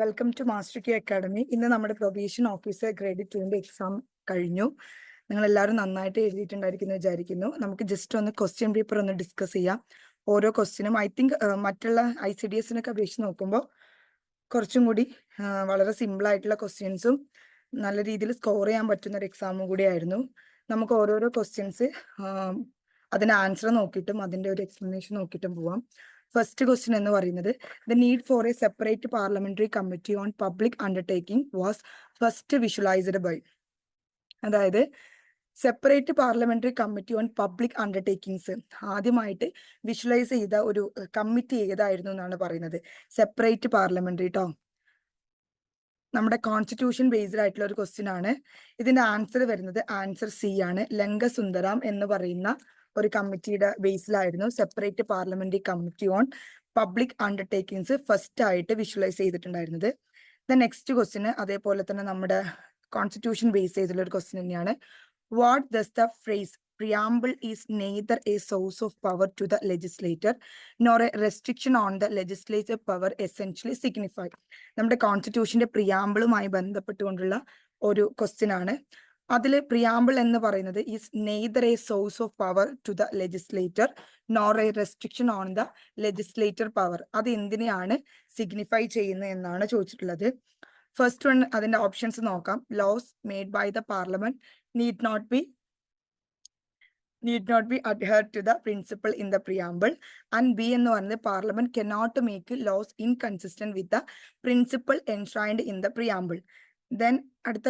Welcome to master K academy. ഇന്ന് നമ്മുടെ probation officer grade 2 exam കഴിഞ്ഞു. നിങ്ങൾ എല്ലാവരും നന്നായിട്ട് എഴുതിയിട്ടുണ്ടായിരിക്കുന്നു വിചാരിക്കുന്നു. നമുക്ക് ജസ്റ്റ് ഒന്ന് ക്വസ്റ്റ്യൻ പേപ്പർ ഒന്ന് ഡിസ്കസ് ചെയ്യാം. ഓരോ ക്വസ്റ്റ്യനും ഐ തിങ്ക് മറ്റുള്ള ICDS-നൊക്കെ അപേക്ഷിച്ച് നോക്കുമ്പോൾ കുറച്ചും കൂടി വളരെ സിമ്പിൾ ആയിട്ടുള്ള ക്വസ്റ്റ്യൻസും നല്ല രീതിയിൽ സ്കോർ ചെയ്യാൻ പറ്റുന്ന ഒരു എക്സാമും കൂടി ആയിരുന്നു. നമുക്ക് ഓരോരോ ക്വസ്റ്റ്യൻസ് അതിന്റെ ആൻസർ നോക്കിയിട്ടും അതിന്റെ ഒരു എക്സ്പ്ലനേഷൻ നോക്കിയിട്ടും പോവാം. ഫസ്റ്റ് ക്വസ്റ്റ്യൻ എന്ന് പറയുന്നത് the need for a separate parliamentary committee on public undertaking was first visualised by. അതായത് separate parliamentary committee on public undertakings ആദ്യമായിട്ട് വിഷ്വലൈസ് ചെയ്ത ഒരു കമ്മിറ്റി ഏതായിരുന്നു എന്നാണ് പറയുന്നത്. സെപ്പറേറ്റ് പാർലമെന്ററി ട്ടോ, നമ്മുടെ കോൺസ്റ്റിറ്റ്യൂഷൻ ബേസ്ഡ് ആയിട്ടുള്ള ഒരു ക്വസ്റ്റ്യൻ ആണ്. ഇതിന്റെ ആൻസർ വരുന്നത് ആൻസർ സി ആണ്. ലങ്കസുന്ദരം എന്ന് പറയുന്ന ഒരു കമ്മിറ്റിയുടെ ബേസിലായിരുന്നു separate parliamentary committee on public undertakings first ആയിട്ട് വിഷ്വലൈസ് ചെയ്തിട്ടുണ്ടായിരുന്നത്. ദ നെക്സ്റ്റ് ക്വസ്റ്റ്യന് അതേപോലെ തന്നെ നമ്മുടെ കോൺസ്റ്റിറ്റ്യൂഷൻ ബേസ് ചെയ്തിട്ടുള്ള ഒരു ക്വസ്റ്റ്യൻ തന്നെയാണ്. What does the phrase preamble is neither a source of power to the legislator nor a restriction on the legislative power essentially signify. നമ്മുടെ കോൺസ്റ്റിറ്റ്യൂഷന്റെ പ്രിയാമ്പിളുമായി ബന്ധപ്പെട്ടുകൊണ്ടുള്ള ഒരു ക്വസ്റ്റ്യൻ ആണ്. അതിൽ പ്രിയാമ്പിൾ എന്ന് പറയുന്നത് is neither a source of power to the legislator nor a restriction on the legislator power. അത് എന്തിനെയാണ് signify ചെയ്യുന്നത് എന്നാണ് ചോദിച്ചിട്ടുള്ളത്. ഫസ്റ്റ് വൺ, അതിന്റെ ഓപ്ഷൻസ് നോക്കാം. Laws made by the parliament need not be adhered to the principle in the preamble, and B എന്ന് പറയുന്നത് parliament cannot make laws inconsistent with the principle enshrined in the preamble. Then അടുത്ത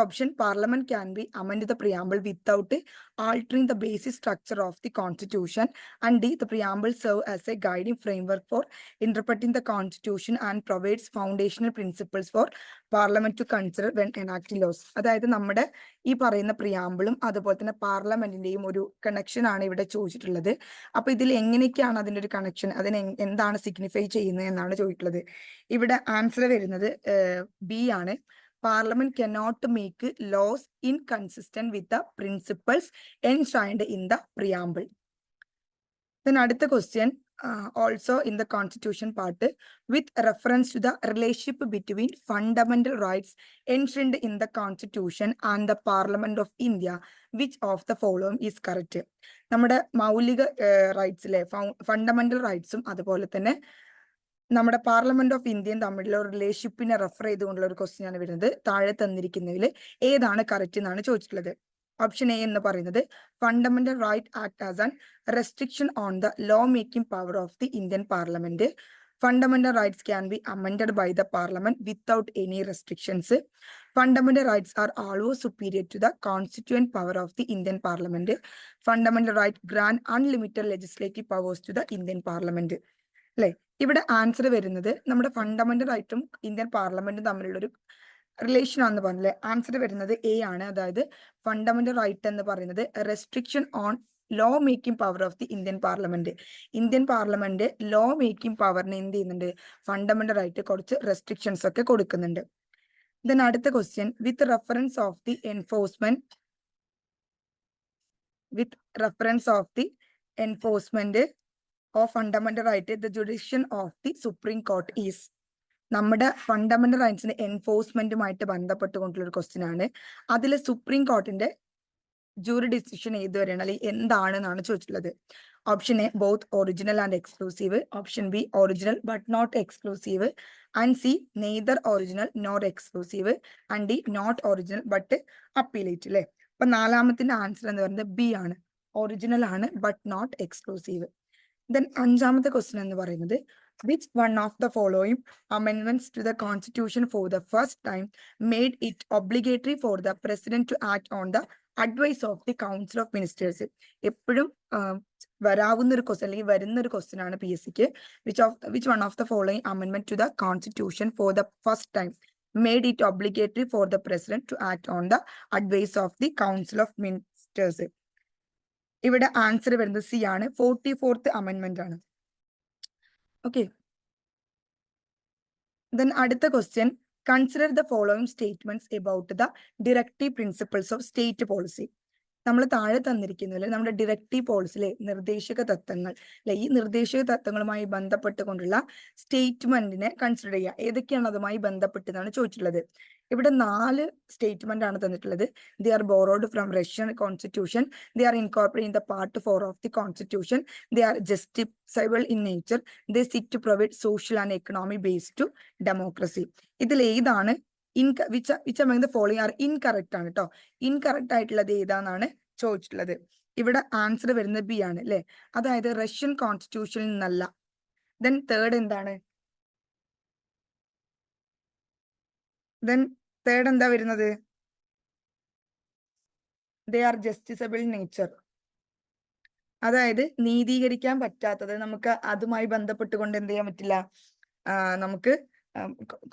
option, parliament can be amend the preamble without altering the basic structure of the constitution, and D, the preamble serve as a guiding framework for interpreting the constitution and provides foundational principles for parliament to consider when enacting laws. അതായത് നമ്മുടെ ഈ പറയുന്ന പ്രിയാമ്പിളും അതുപോലെ തന്നെ പാർലമെന്റിന്റെയും ഒരു connection ആണ് ഇവിടെ ചോദിച്ചിട്ടുള്ളത്. അപ്പൊ ഇതിൽ എങ്ങനെയൊക്കെയാണ് അതിന്റെ ഒരു കണക്ഷൻ, അതിന് എന്താണ് സിഗ്നിഫൈ ചെയ്യുന്നത് എന്നാണ് ചോദിച്ചിട്ടുള്ളത്. ഇവിടെ ആൻസർ വരുന്നത് ബി ആണ്. Parliament cannot make laws inconsistent with the principles enshrined in the preamble. Then അടുത്ത question, also in the constitution part, with reference to the relationship between fundamental rights enshrined in the constitution and the Parliament of India, which of the following is correct? നമ്മുടെ മൗലിക റൈറ്റ്സിലെ fundamental റൈറ്റ്സും അതുപോലെ തന്നെ നമ്മുടെ parliament of ഇന്ത്യയും തമ്മിലുള്ള റിലേഷൻഷിപ്പിനെ refer ചെയ്തുകൊണ്ടുള്ള ഒരു question ആണ് വരുന്നത്. താഴെ തന്നിരിക്കുന്നതിൽ ഏതാണ് കറക്റ്റ് എന്നാണ് ചോദിച്ചിട്ടുള്ളത്. ഓപ്ഷൻ എ എന്ന് പറയുന്നത് fundamental right act as an restriction on the law making power of the Indian parliament. Fundamental rights can be amended by the parliament without any restrictions. Fundamental rights are always superior to the constituent power of the Indian parliament. Fundamental right grant unlimited legislative powers to the Indian parliament. അല്ലെ, ഇവിടെ answer വരുന്നത് നമ്മുടെ fundamental റൈറ്റും Indian പാർലമെന്റും തമ്മിലുള്ള ഒരു relation ആണെന്ന് പറഞ്ഞില്ലേ. Answer വരുന്നത് എ ആണ്. അതായത് ഫണ്ടമെന്റൽ റൈറ്റ് എന്ന് പറയുന്നത് restriction on law making power of the Indian parliament. Indian parliament law making പവറിന് എന്ത് ചെയ്യുന്നുണ്ട്, ഫണ്ടമെന്റൽ റൈറ്റ് കുറച്ച് റെസ്ട്രിക്ഷൻസ് ഒക്കെ കൊടുക്കുന്നുണ്ട്. ദെൻ അടുത്ത question, with reference of the enforcement of fundamental write the judicial of the supreme court is. നമ്മുടെ fundamental റൈറ്റ്സിന്റെ എൻഫോഴ്സ്മെന്റുമായിട്ട് ബന്ധപ്പെട്ടുകൊണ്ടുള്ള ഒരു ക്വസ്റ്റ്യൻ ആണ്. അതിൽ സുപ്രീം കോർട്ടിന്റെ ജൂറിഡിക്ഷൻ ഏതുവരെയാണ്, അല്ലെങ്കിൽ എന്താണെന്നാണ് ചോദിച്ചിട്ടുള്ളത്. Option A both original and exclusive. Option B original but not exclusive. And C neither original nor exclusive. And D not original but appellate. അല്ലെ, അപ്പൊ നാലാമത്തിന്റെ ആൻസർ എന്ന് പറയുന്നത് ബി ആണ്, ഒറിജിനൽ ആണ് ബട്ട് നോട്ട് എക്സ്ക്ലൂസീവ്. ദെൻ അഞ്ചാമത്തെ question എന്ന് പറയുന്നത് which one of the following amendments to the constitution for the first time made it obligatory for the president to act on the advice of the council of ministers? എപ്പോഴും വരാവുന്ന ഒരു question അല്ലെങ്കിൽ വരുന്ന ഒരു question ആണ് PSCക്ക്. which one of the following amendment to the constitution for the first time made it obligatory for the president to act on the advice of the council of ministers? ഇവിടെ answer വരുന്നത് C ആണ്, 44th അമെൻമെന്റ് ആണ്. Okay, then അടുത്ത question, consider the following statements about the directive principles of state policy. നമ്മൾ താഴെ തന്നിരിക്കുന്നതിൽ നമ്മുടെ directive പോളിസിയിലെ നിർദ്ദേശക തത്വങ്ങൾ അല്ലെ, ഈ നിർദ്ദേശക തത്വങ്ങളുമായി ബന്ധപ്പെട്ടുകൊണ്ടുള്ള സ്റ്റേറ്റ്മെന്റിനെ കൺസിഡർ ചെയ്യുക. ഏതൊക്കെയാണ് അതുമായി ബന്ധപ്പെട്ടതാണ് ചോദിച്ചിട്ടുള്ളത്. ഇവിടെ 4 സ്റ്റേറ്റ്മെന്റ് ആണ് തന്നിട്ടുള്ളത്. They are borrowed from Russian constitution, they are incorporate in the part 4 of the constitution, they are justifiable in nature, they sit to provide social and economy based to democracy. ഇതിൽ ഏതാണ് which among the following are incorrect ആണ് കേട്ടോ. Incorrect ആയിട്ടുള്ളത് ഏതാണെന്നാണ് ചോദിച്ചിട്ടുള്ളത്. ഇവിടെ answer വരുന്നത് B ആണ് അല്ലെ, അതായത് റഷ്യൻ കോൺസ്റ്റിറ്റ്യൂഷനിൽ നിന്നല്ല. ദെൻ തേർഡ് എന്താണ്? എന്താ വരുന്നത്? ദേ ആർ ജസ്റ്റിസബിൾ നേച്ചർ, അതായത് നീതീകരിക്കാൻ പറ്റാത്തത്. നമുക്ക് അതുമായി ബന്ധപ്പെട്ടുകൊണ്ട് എന്ത് ചെയ്യാൻ പറ്റില്ല, നമുക്ക്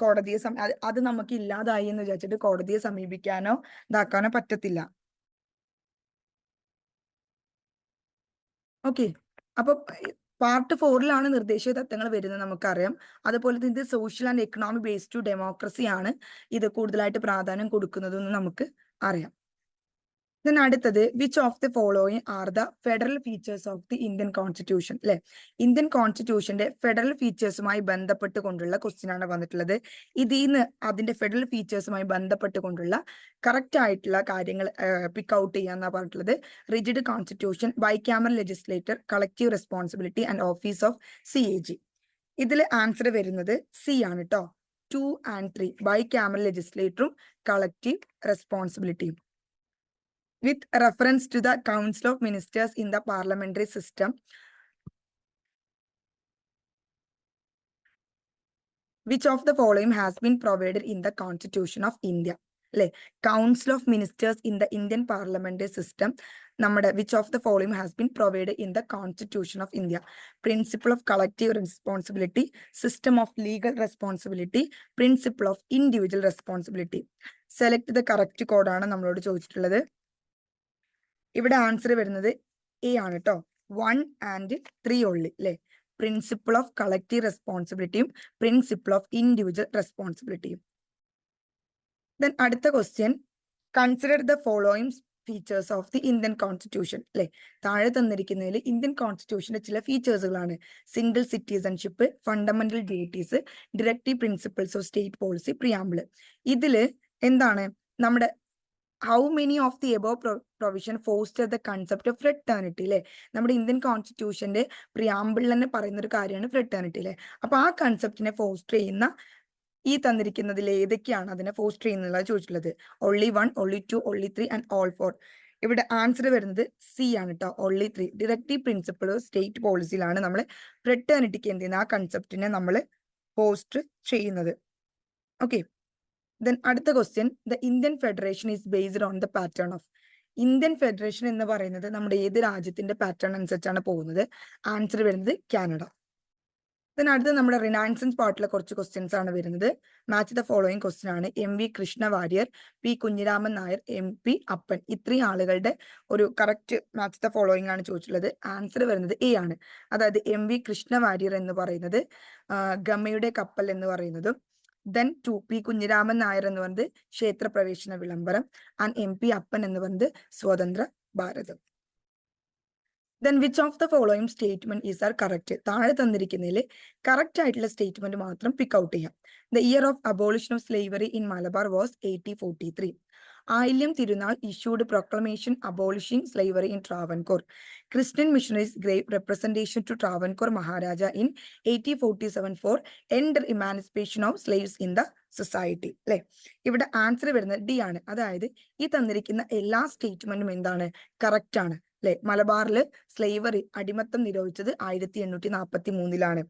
കോടതിയെ അത് നമുക്ക് ഇല്ലാതായി എന്ന് വിചാരിച്ചിട്ട് കോടതിയെ സമീപിക്കാനോ ഇതാക്കാനോ പറ്റത്തില്ല. ഓക്കെ, അപ്പൊ പാർട്ട് 4 നിർദ്ദേശക തത്വങ്ങൾ വരുന്നത് നമുക്കറിയാം. അതുപോലെ തന്നെ ഇത് social and economic based to democracy ആണ് ഇത് കൂടുതലായിട്ട് പ്രാധാന്യം കൊടുക്കുന്നതെന്ന് നമുക്ക് അറിയാം. Then അടുത്തത് which of the following are the federal features of the Indian constitution അല്ലെ, ഇന്ത്യൻ കോൺസ്റ്റിറ്റ്യൂഷന്റെ ഫെഡറൽ ഫീച്ചേഴ്സുമായി ബന്ധപ്പെട്ടുകൊണ്ടുള്ള ക്വസ്റ്റ്യൻ ആണ് വന്നിട്ടുള്ളത്. ഇതിന്ന് അതിന്റെ ഫെഡറൽ ഫീച്ചേഴ്സുമായി ബന്ധപ്പെട്ടുകൊണ്ടുള്ള കറക്റ്റ് ആയിട്ടുള്ള കാര്യങ്ങൾ പിക്ക് ഔട്ട് ചെയ്യാന്നാ പറഞ്ഞിട്ടുള്ളത്. Rigid constitution, bicameral legislature, collective responsibility and office of CAG. ഇതിൽ ആൻസർ വരുന്നത് സി ആണ് കേട്ടോ. 2 and 3 ബൈക്യാമറൽ ലെജിസ്ലേറ്ററും കളക്റ്റീവ് റെസ്പോൺസിബിലിറ്റിയും. With reference to the Council of Ministers in the parliamentary system, which of the following has been provided in the Constitution of India? അല്ലെ, Council of Ministers in the Indian parliamentary system, നമ്മുടെ which of the following has been provided in the Constitution of India? Principle of collective responsibility, system of legal responsibility, principle of individual responsibility. Select the correct code ആണ് നമ്മളോട് ചോദിച്ചിട്ടുള്ളത്. ഇവിടെ answer വരുന്നത് A ആണ് കേട്ടോ. 1 and 3 only അല്ലെ, principle of collective റെസ്പോൺസിബിലിറ്റിയും principle of individual റെസ്പോൺസിബിലിറ്റിയും. ദെൻ അടുത്ത question, consider the following features of the Indian constitution അല്ലെ. താഴെ തന്നിരിക്കുന്നതിൽ ഇന്ത്യൻ കോൺസ്റ്റിറ്റ്യൂഷന്റെ ചില ഫീച്ചേഴ്സുകളാണ്. Single citizenship, fundamental duties, directive principles of state policy, preamble. ഇതില് എന്താണ് നമ്മുടെ how many of the above provision foster the concept of fraternity അല്ലെ. നമ്മുടെ ഇന്ത്യൻ കോൺസ്റ്റിറ്റ്യൂഷന്റെ പ്രിയാമ്പിളിൽ തന്നെ പറയുന്ന ഒരു കാര്യമാണ് ഫ്രെറ്റേണിറ്റി അല്ലെ. അപ്പൊ ആ കൺസെപ്റ്റിനെ ഫോസ്റ്റർ ചെയ്യുന്ന ഈ തന്നിരിക്കുന്നതിൽ ഏതൊക്കെയാണ് അതിനെ ഫോസ്റ്റർ ചെയ്യുന്നത് ചോദിച്ചിട്ടുള്ളത്. only 1, only 2, only 3 and all 4. ഇവിടെ ആൻസർ വരുന്നത് സി ആണ് കേട്ടോ, only 3. ഡിറക്റ്റീവ് പ്രിൻസിപ്പിൾ സ്റ്റേറ്റ് പോളിസിയിലാണ് നമ്മൾ ഫ്രെറ്റേണിറ്റിക്ക് എന്ത് ചെയ്യുന്നത്, ആ കൺസെപ്റ്റിനെ നമ്മൾ പോസ്റ്റർ ചെയ്യുന്നത്. ഓക്കെ, ദെൻ അടുത്ത question, the Indian federation is based on the pattern of. Indian federation എന്ന് പറയുന്നത് നമ്മുടെ ഏത് രാജ്യത്തിന്റെ പാറ്റേൺ അനുസരിച്ചാണ് പോകുന്നത്? ആൻസർ വരുന്നത് കാനഡ. ദെൻ അടുത്ത നമ്മുടെ റിനൈസൻസ് പാർട്ടിലെ കുറച്ച് ക്വസ്റ്റ്യൻസ് ആണ് വരുന്നത്. മാച്ച് ദ ഫോളോയിങ് ക്വസ്റ്റ്യൻ ആണ്. MP Krishna Warrier, P Kunhiraman Nair, MP അപ്പൻ, ഇത്രയും ആളുകളുടെ ഒരു കറക്റ്റ് മാച്ച് ദ ഫോളോയിങ് ആണ് ചോദിച്ചിട്ടുള്ളത്. ആൻസർ വരുന്നത് എ ആണ്. അതായത് MP കൃഷ്ണ വാര്യർ എന്ന് പറയുന്നത് ഗമയുടെ കപ്പൽ എന്ന് പറയുന്നതും, ദെൻ 2 P കുഞ്ഞിരാമൻ നായർ എന്ന് പറയുന്നത് ക്ഷേത്രപ്രവേശന വിളംബരം, ആൻഡ് MP അപ്പൻ എന്ന് പറയുന്നത് സ്വതന്ത്ര ഭാരതം. Then which of the following statement is are correct? താഴെ തന്നിരിക്കുന്നതിൽ കറക്റ്റ് ആയിട്ടുള്ള സ്റ്റേറ്റ്മെന്റ് മാത്രം പിക്ക് ഔട്ട് ചെയ്യാം. The year of abolition of slavery in Malabar was 1843. Ayilyam Thirunal issued proclamation abolishing slavery in Travancore. Christian missionaries gave representation to Travancore Maharaja in 1847 for end emancipation of slaves in the society. അല്ലെ, ഇവിടെ answer വരുന്നത് D ആണ്. അതായത് ഈ തന്നിരിക്കുന്ന എല്ലാ സ്റ്റേറ്റ്മെന്റും എന്താണ്, correct ആണ് അല്ലെ. മലബാറിൽ സ്ലേവറി അടിമത്തം നിരോധിച്ചത് 1843.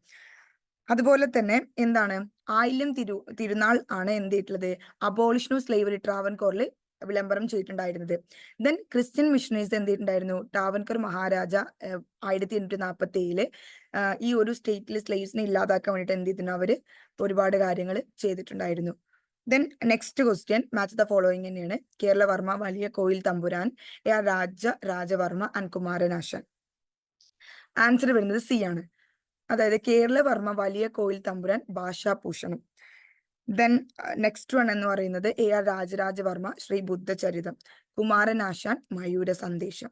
അതുപോലെ തന്നെ എന്താണ്, ആയില്യം തിരുനാൾ ആണ് എന്ത് ചെയ്തിട്ടുള്ളത്, അബോളിഷൻ ഓഫ് സ്ലേവറി ട്രാവൻകോറിൽ വിളംബരം ചെയ്തിട്ടുണ്ടായിരുന്നത്. ദെൻ ക്രിസ്ത്യൻ മിഷണറീസ് എന്ത് ചെയ്തിട്ടുണ്ടായിരുന്നു, ട്രാവൻകൂർ മഹാരാജ 1847 ഈ ഒരു സ്റ്റേറ്റിൽ സ്ലേവ്സിനെ ഇല്ലാതാക്കാൻ വേണ്ടിയിട്ട് എന്ത് ചെയ്തിട്ടുണ്ട്, അവര് ഒരുപാട് കാര്യങ്ങൾ ചെയ്തിട്ടുണ്ടായിരുന്നു. Then next question, match the following തന്നെയാണ്. കേരളവർമ്മ, വലിയ coil Thampuran, AR Raja Varma and Kumaranasan. Answer വരുന്നത് സി ആണ്. അതായത് കേരളവർമ്മ, വലിയ കോയിൽ തമ്പുരാൻ, ഭാഷാഭൂഷണം. ദെൻ നെക്സ്റ്റ് വൺ എന്ന് പറയുന്നത് AR രാജരാജവർമ്മ ശ്രീ ബുദ്ധചരിതം, കുമാരനാശാൻ മയൂര സന്ദേശം.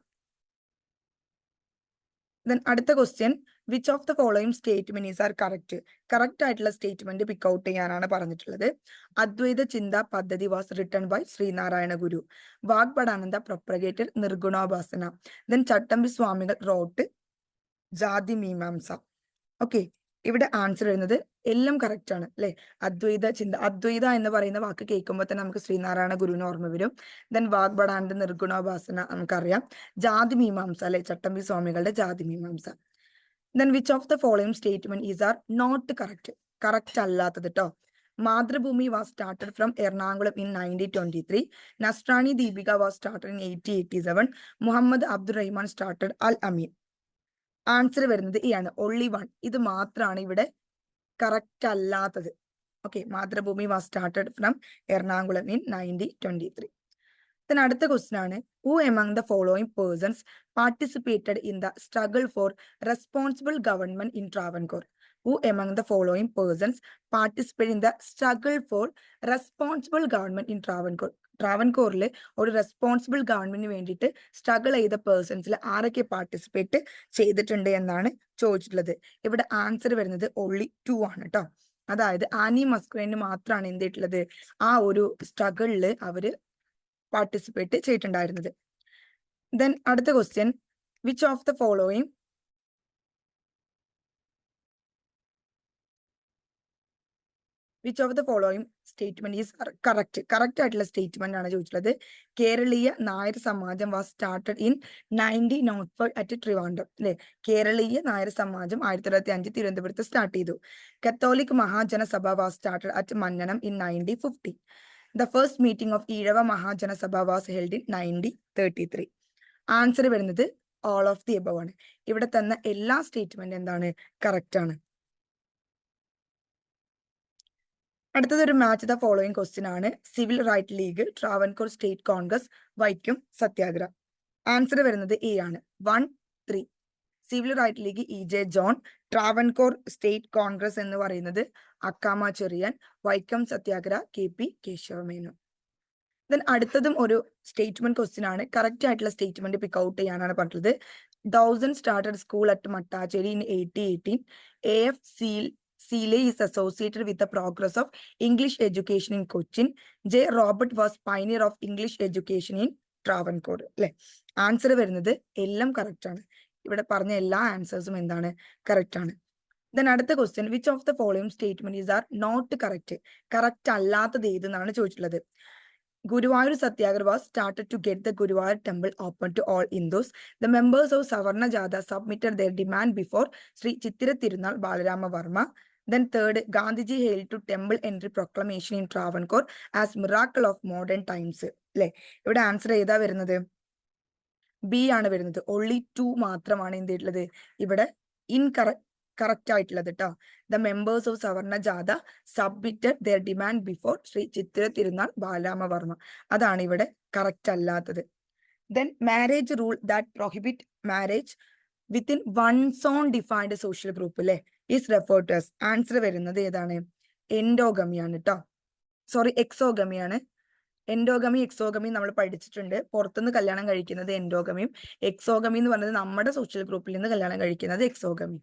ദെൻ അടുത്ത question, which of the following statements are correct? Correct ആയിട്ടുള്ള സ്റ്റേറ്റ്മെന്റ് പിക്ക് ഔട്ട് ചെയ്യാനാണ് പറഞ്ഞിട്ടുള്ളത്. Advaita Chinta Paddhati was written by Sreenarayana Guru. Vagbhatananda propagated നിർഗുണോപാസന. ദെൻ ചട്ടമ്പി സ്വാമികൾ റോട്ട് ജാതി മീമാംസ. ഓക്കെ, ഇവിടെ ആൻസർ വരുന്നത് എല്ലാം കറക്റ്റ് ആണ് അല്ലെ. അദ്വൈത ചിന്ത, അദ്വൈത എന്ന് പറയുന്ന വാക്ക് കേൾക്കുമ്പോൾ തന്നെ നമുക്ക് ശ്രീനാരായണ ഗുരുവിന് ഓർമ്മ വരും. ദെൻ വാഗ്ബടാനന്ദ നിർഗുണോപാസന നമുക്കറിയാം. ജാതി മീമാംസ അല്ലെ, ചട്ടമ്പി സ്വാമികളുടെ Jathi Meemamsa. Then which of the following statement is are not correct? Correct അല്ലാത്തത് കേട്ടോ. Mathrubhumi was started from Ernakulam in 1923. Nasrani Deepika was started in 1887. Muhammad Abdurahiman started Al Ameen. Answer വരുന്നത് ഈ ആണ്, only one. ഇത് മാത്രമാണ് ഇവിടെ കറക്റ്റ് അല്ലാത്തത്. Okay, Mathrubhumi was started from Ernakulam in 1923. then അടുത്ത ക്വസ്റ്റ്യൻ ആണ്, who among the following persons participated in the struggle for responsible government in Travancore? Who among the following persons participated in the struggle for responsible government in Travancore? ട്രാവൻകൂറിൽ ഒരു responsible ഗവൺമെന്റിന് വേണ്ടിയിട്ട് struggle ചെയ്ത പേഴ്സൺസിൽ ആരൊക്കെ participate ചെയ്തിട്ടുണ്ട് എന്നാണ് ചോദിച്ചിട്ടുള്ളത്. ഇവിടെ answer വരുന്നത് only 2 ആണ് കേട്ടോ. അതായത് ആനി മസ്ക്രേന് മാത്രമാണ് എന്ത് ചെയ്തിട്ടുള്ളത്, ആ ഒരു സ്ട്രഗിളിൽ അവര് പാർട്ടിസിപ്പേറ്റ് ചെയ്തിട്ടുണ്ടായിരുന്നത്. ദെൻ അടുത്ത question, which of the following statement is correct? Correct ആയിട്ടുള്ള സ്റ്റേറ്റ്മെന്റ് ആണ് ചോദിച്ചിട്ടുള്ളത്. Keraleeya Nair Samajam was started in 1905 at Trivandrum അല്ലെ. കേരളീയ നായർ സമാജം 1905 തിരുവനന്തപുരത്ത് സ്റ്റാർട്ട് ചെയ്തു. Catholic Mahajanasabha was started at Mannanam in 1950. The first meeting of Ezhava Mahajanasabha was held in 1933. Answer വരുന്നത് all of the above ആണ്. ഇവിടെ തന്ന എല്ലാ സ്റ്റേറ്റ്മെന്റ് എന്താണ്, കറക്റ്റ് ആണ്. അടുത്തത് ഒരു മാച്ച് ദ ഫോളോയിങ് ക്വസ്റ്റ്യൻ ആണ്. Civil right league, Travancore state Congress, Vaikom Satyagraha. Answer വരുന്നത് എ ആണ്, 1, 3. Civil right league EJ John, Travancore state Congress എന്ന് പറയുന്നത് അക്കാമ ചെറിയാൻ, വൈക്കം സത്യാഗ്രഹ KP കേശവമേനോൻ. ദെൻ അടുത്തതും ഒരു സ്റ്റേറ്റ്മെന്റ് ക്വസ്റ്റ്യൻ ആണ്. കറക്റ്റ് ആയിട്ടുള്ള സ്റ്റേറ്റ്മെന്റ് പിക്ക് ഔട്ട് ചെയ്യാനാണ് പറഞ്ഞത്. 1000 started school at Mattancherry in 1818. AF Seeley is associated with the progress of English education in Cochin. J. Robert was pioneer of English education in Travancore. അല്ലെ, answer വരുന്നത് എല്ലാം correct ആണ്. ഇവിടെ പറഞ്ഞ എല്ലാ ആൻസേഴ്സും എന്താണ്, കറക്റ്റ് ആണ്. ദെൻ അടുത്ത question, which of the following statement are not correct? Correct അല്ലാത്തത് ഏതെന്നാണ് ചോദിച്ചിട്ടുള്ളത്. Guruvayur Satyagraha was started to get the Guruvayur temple open to all Hindus. The members of Savarna Jatha submitted their demand before Sri Chittira Tirunal Balarama Varma. Then third, Gandhiji hailed to temple entry proclamation in Travancore as miracle of modern times. അല്ലെ, ഇവിടെ answer ഏതാ വരുന്നത്, B ആണ് വരുന്നത്. only 2 മാത്രമാണ് എന്ത് ചെയ്തിട്ടുള്ളത് ഇവിടെ കറക്റ്റ് ആയിട്ടുള്ളത് കേട്ടോ. The members of Savarna Jatha submitted their demand before Sree Chithira Thirunal Balaramavarma. അതാണ് ഇവിടെ കറക്റ്റ് അല്ലാത്തത്. Then marriage rule that prohibit marriage within one's own defined social group അല്ലെ is referred to as. Answer വരുന്നത് ഏതാണ്, എൻഡോഗമിയാണ് കേട്ടോ. സോറി, എക്സോഗമിയാണ്. എൻഡോഗമി എക്സോഗമി നമ്മൾ പഠിച്ചിട്ടുണ്ട്. പുറത്തുനിന്ന് കല്യാണം കഴിക്കുന്നത് എൻഡോഗമിയും, എക്സോഗമി എന്ന് പറയുന്നത് നമ്മുടെ സോഷ്യൽ ഗ്രൂപ്പിൽ നിന്ന് കല്യാണം കഴിക്കുന്നത് എക്സോഗമി.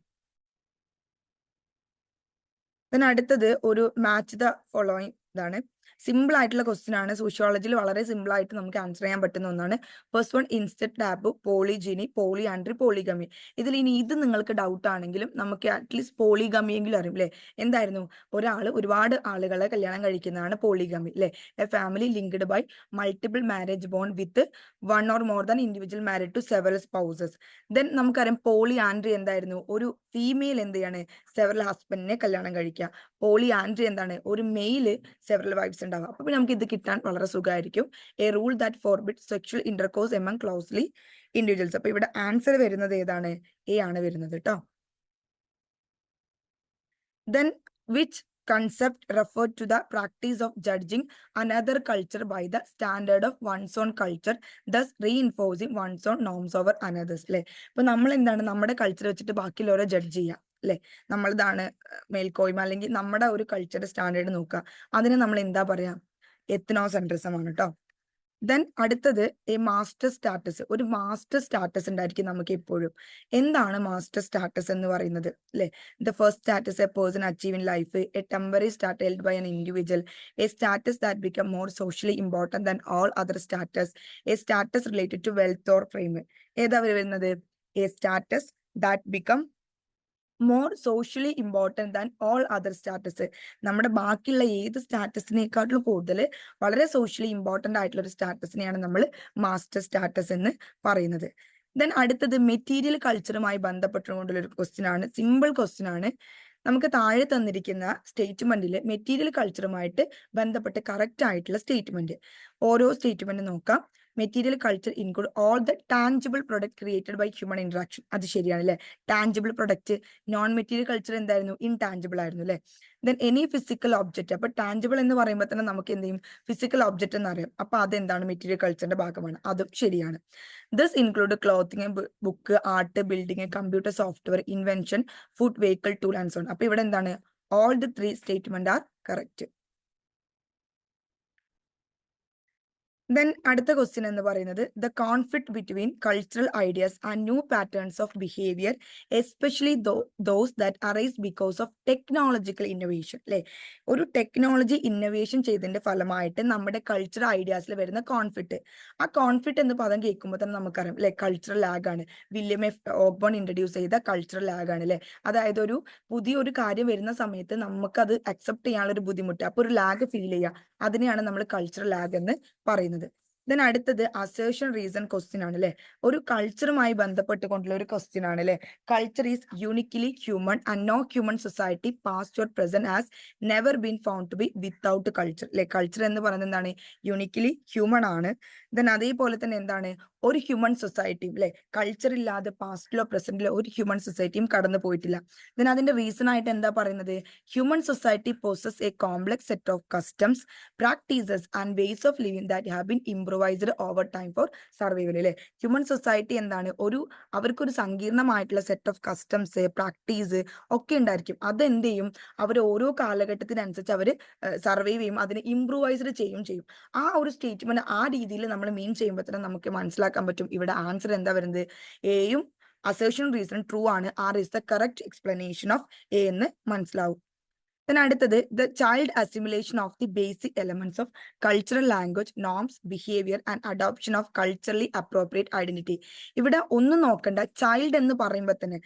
അടുത്തത് ഒരു മാച്ച് ദ ഫോളോയിങ് ഇതാണ്. സിമ്പിൾ ആയിട്ടുള്ള ക്വസ്റ്റ്യൻ ആണ്. സോഷ്യോളജിയിൽ വളരെ സിമ്പിൾ ആയിട്ട് നമുക്ക് ആൻസർ ചെയ്യാൻ പറ്റുന്ന ഒന്നാണ്. First one, instant taboo, polygyny, polyandry, polygamy. ഇതിൽ ഇനി ഇത് നിങ്ങൾക്ക് ഡൗട്ട് ആണെങ്കിലും നമുക്ക് അറ്റ്ലീസ്റ്റ് പോളിഗമിയെങ്കിലും അറിയും അല്ലെ. എന്തായിരുന്നു, ഒരാൾ ഒരുപാട് ആളുകളെ കല്യാണം കഴിക്കുന്നതാണ് പോളിഗമി അല്ലെ. A family linked by multiple marriage bond with 1 or more than individual married to several spouses. Then നമുക്കറിയാം പോളിയാൻഡ്രി എന്തായിരുന്നു, ഒരു ഫീമെയിൽ എന്ത് ചെയ്യാണ്, സെവറൽ ഹസ്ബൻഡിനെ കല്യാണം കഴിക്കുക. പോളിയാൻഡ്രി എന്താണ്, ഒരു മെയില് സെവറൽ വൈഫ്സ് ഉണ്ടാവുക. അപ്പൊ നമുക്ക് ഇത് കിട്ടാൻ വളരെ സുഖമായിരിക്കും. A rule that forbid sexual intercourse among closely individuals. അപ്പൊ ഇവിടെ ആൻസർ വരുന്നത് ഏതാണ്, എ ആണ് വരുന്നത് കേട്ടോ. Then which concept referred to the practice of judging another culture by the standard of one's own culture, thus reinforcing one's own norms over others അല്ലെ. ഇപ്പൊ നമ്മൾ എന്താണ്, നമ്മുടെ കൾച്ചർ വെച്ചിട്ട് ബാക്കിയുള്ളവരെ ജഡ്ജ് ചെയ്യുക അല്ലെ, നമ്മളതാണ് മേൽക്കോയ്മ അല്ലെങ്കിൽ നമ്മുടെ ഒരു കൾച്ചർ സ്റ്റാൻഡേർഡ് നോക്കുക, അതിന് നമ്മൾ എന്താ പറയാ, എത്നോസെൻട്രിസം ആണ് കേട്ടോ. ദെൻ അടുത്തത് എ മാസ്റ്റർ സ്റ്റാറ്റസ്. ഒരു മാസ്റ്റർ സ്റ്റാറ്റസ് ഉണ്ടായിരിക്കും നമുക്ക് എപ്പോഴും. എന്താണ് മാസ്റ്റർ സ്റ്റാറ്റസ് എന്ന് പറയുന്നത് അല്ലെ? The first status a person achieve in life, a temporary status held by an individual, a status that become more socially important than all other status, a status related to wealth or frame. ഏതാ വരുന്നത്? A status that become more socially important than all other status. നമ്മുടെ ബാക്കിയുള്ള ഏത് സ്റ്റാറ്റസിനേക്കാട്ടിലും കൂടുതൽ വളരെ socially important ആയിട്ടുള്ള ഒരു സ്റ്റാറ്റസിനെയാണ് നമ്മൾ മാസ്റ്റർ സ്റ്റാറ്റസ് എന്ന് പറയുന്നത്. ദെൻ അടുത്തത് മെറ്റീരിയൽ കൾച്ചറുമായി ബന്ധപ്പെട്ടുകൊണ്ടുള്ള ഒരു ക്വസ്റ്റ്യൻ ആണ്, സിമ്പിൾ ക്വസ്റ്റ്യൻ ആണ്. നമുക്ക് താഴെ തന്നിരിക്കുന്ന സ്റ്റേറ്റ്മെന്റിൽ മെറ്റീരിയൽ കൾച്ചറുമായിട്ട് ബന്ധപ്പെട്ട് കറക്റ്റ് ആയിട്ടുള്ള സ്റ്റേറ്റ്മെന്റ്, ഓരോ സ്റ്റേറ്റ്മെന്റ് നോക്കാം. Material culture include all the tangible product created by human interaction. അത് ശരിയാണ് അല്ലെ? Tangible product. Non material culture എന്തായിരുന്നു? ഇൻടാഞ്ചിബിൾ ആയിരുന്നു അല്ലെ? Then any physical object. അപ്പൊ ടാഞ്ചിബിൾ എന്ന് പറയുമ്പോൾ തന്നെ നമുക്ക് എന്ത് ചെയ്യും? ഫിസിക്കൽ ഒബ്ജക്റ്റ് എന്ന് അറിയാം. അപ്പൊ അതെന്താണ്? മെറ്റീരിയൽ കൾച്ചറിന്റെ ഭാഗമാണ്. അതും ശരിയാണ്. This include clothing, book, art, building, computer software, invention, food, vehicle, tool and so on. അപ്പൊ ഇവിടെ എന്താണ്? All the three statement are correct. Then അടുത്ത ക്വസ്റ്റ്യൻ എന്ന് പറയുന്നത് the conflict between cultural ideas and new patterns of behaviour especially those that arise because of technological innovation. അല്ലെ, ഒരു technology innovation ചെയ്തതിന്റെ ഫലമായിട്ട് നമ്മുടെ കൾച്ചറൽ ഐഡിയാസിൽ വരുന്ന കോൺഫ്ലിക്ട്. ആ കോൺഫ്ലിക്ട് എന്ന് പദം കേൾക്കുമ്പോൾ തന്നെ നമുക്കറിയാം അല്ലെ, കൾച്ചറൽ ലാഗ് ആണ്. വില്യം എഫ് ഓക്ബോൺ ഇൻട്രൊഡ്യൂസ് ചെയ്ത കൾച്ചറൽ ലാഗ് ആണ് അല്ലെ. അതായത് ഒരു പുതിയൊരു കാര്യം വരുന്ന സമയത്ത് നമുക്കത് അക്സെപ്റ്റ് ചെയ്യാനുള്ള ഒരു ബുദ്ധിമുട്ട്, അപ്പൊ ഒരു ലാഗ് ഫീൽ ചെയ്യുക, അതിനെയാണ് നമ്മൾ കൾച്ചറൽ ലാഗ് എന്ന് പറയുന്നത്. ദെൻ അടുത്തത് അസേർഷൻ റീസൺ ക്വസ്റ്റ്യൻ ആണ് അല്ലെ. ഒരു കൾച്ചറുമായി ബന്ധപ്പെട്ടുകൊണ്ടുള്ള ഒരു ക്വസ്റ്റ്യൻ ആണ് അല്ലെ. Culture is uniquely human and no human society past or present has never been found to be without culture. അല്ലെ, കൾച്ചർ എന്ന് പറയുന്നത് എന്താണ്? യൂണിക്കലി ഹ്യൂമൻ ആണ്. ദെൻ അതേപോലെ തന്നെ എന്താണ്? ഒരു ഹ്യൂമൻ സൊസൈറ്റിയും അല്ലെ, കൾച്ചർ ഇല്ലാതെ പാസ്റ്റിലോ പ്രസന്റിലോ ഒരു ഹ്യൂമൻ സൊസൈറ്റിയും കടന്നു പോയിട്ടില്ല. ദെൻ അതിന്റെ റീസൺ ആയിട്ട് എന്താ പറയുന്നത്? Human society poses A complex set of customs, practices and ways of living that have been improvised over time for survival. അല്ലെ, ഹ്യൂമൻ സൊസൈറ്റി എന്താണ്? അവർക്കൊരു സങ്കീർണമായിട്ടുള്ള സെറ്റ് ഓഫ് കസ്റ്റംസ്, പ്രാക്ടീസ് ഒക്കെ ഉണ്ടായിരിക്കും. അതെന്ത് ചെയ്യും? അവർ ഓരോ കാലഘട്ടത്തിനനുസരിച്ച് അവർ സർവൈവ് ചെയ്യും, അതിനെ ഇംപ്രൂവൈസ്ഡ് ചെയ്യും. ആ ഒരു സ്റ്റേറ്റ്മെന്റ് ആ രീതിയിൽ നമ്മൾ മീൻ ചെയ്യുമ്പോൾ തന്നെ നമുക്ക് മനസ്സിലാക്കാൻ പറ്റും ഇവിടെ ആൻസർ എന്താ വരുന്നത്. എയും അസേർഷൻ റീസൺ ട്രൂ ആണ്. R is the correct explanation of A എന്ന് മനസ്സിലാവും. Then അടുത്തത് the child assimilation of the basic elements of cultural language, norms, behavior and adoption of culturally appropriate identity. ഇവിടെ ഒന്നും നോക്കണ്ട, ചൈൽഡ് എന്ന് പറയുമ്പോൾ തന്നെ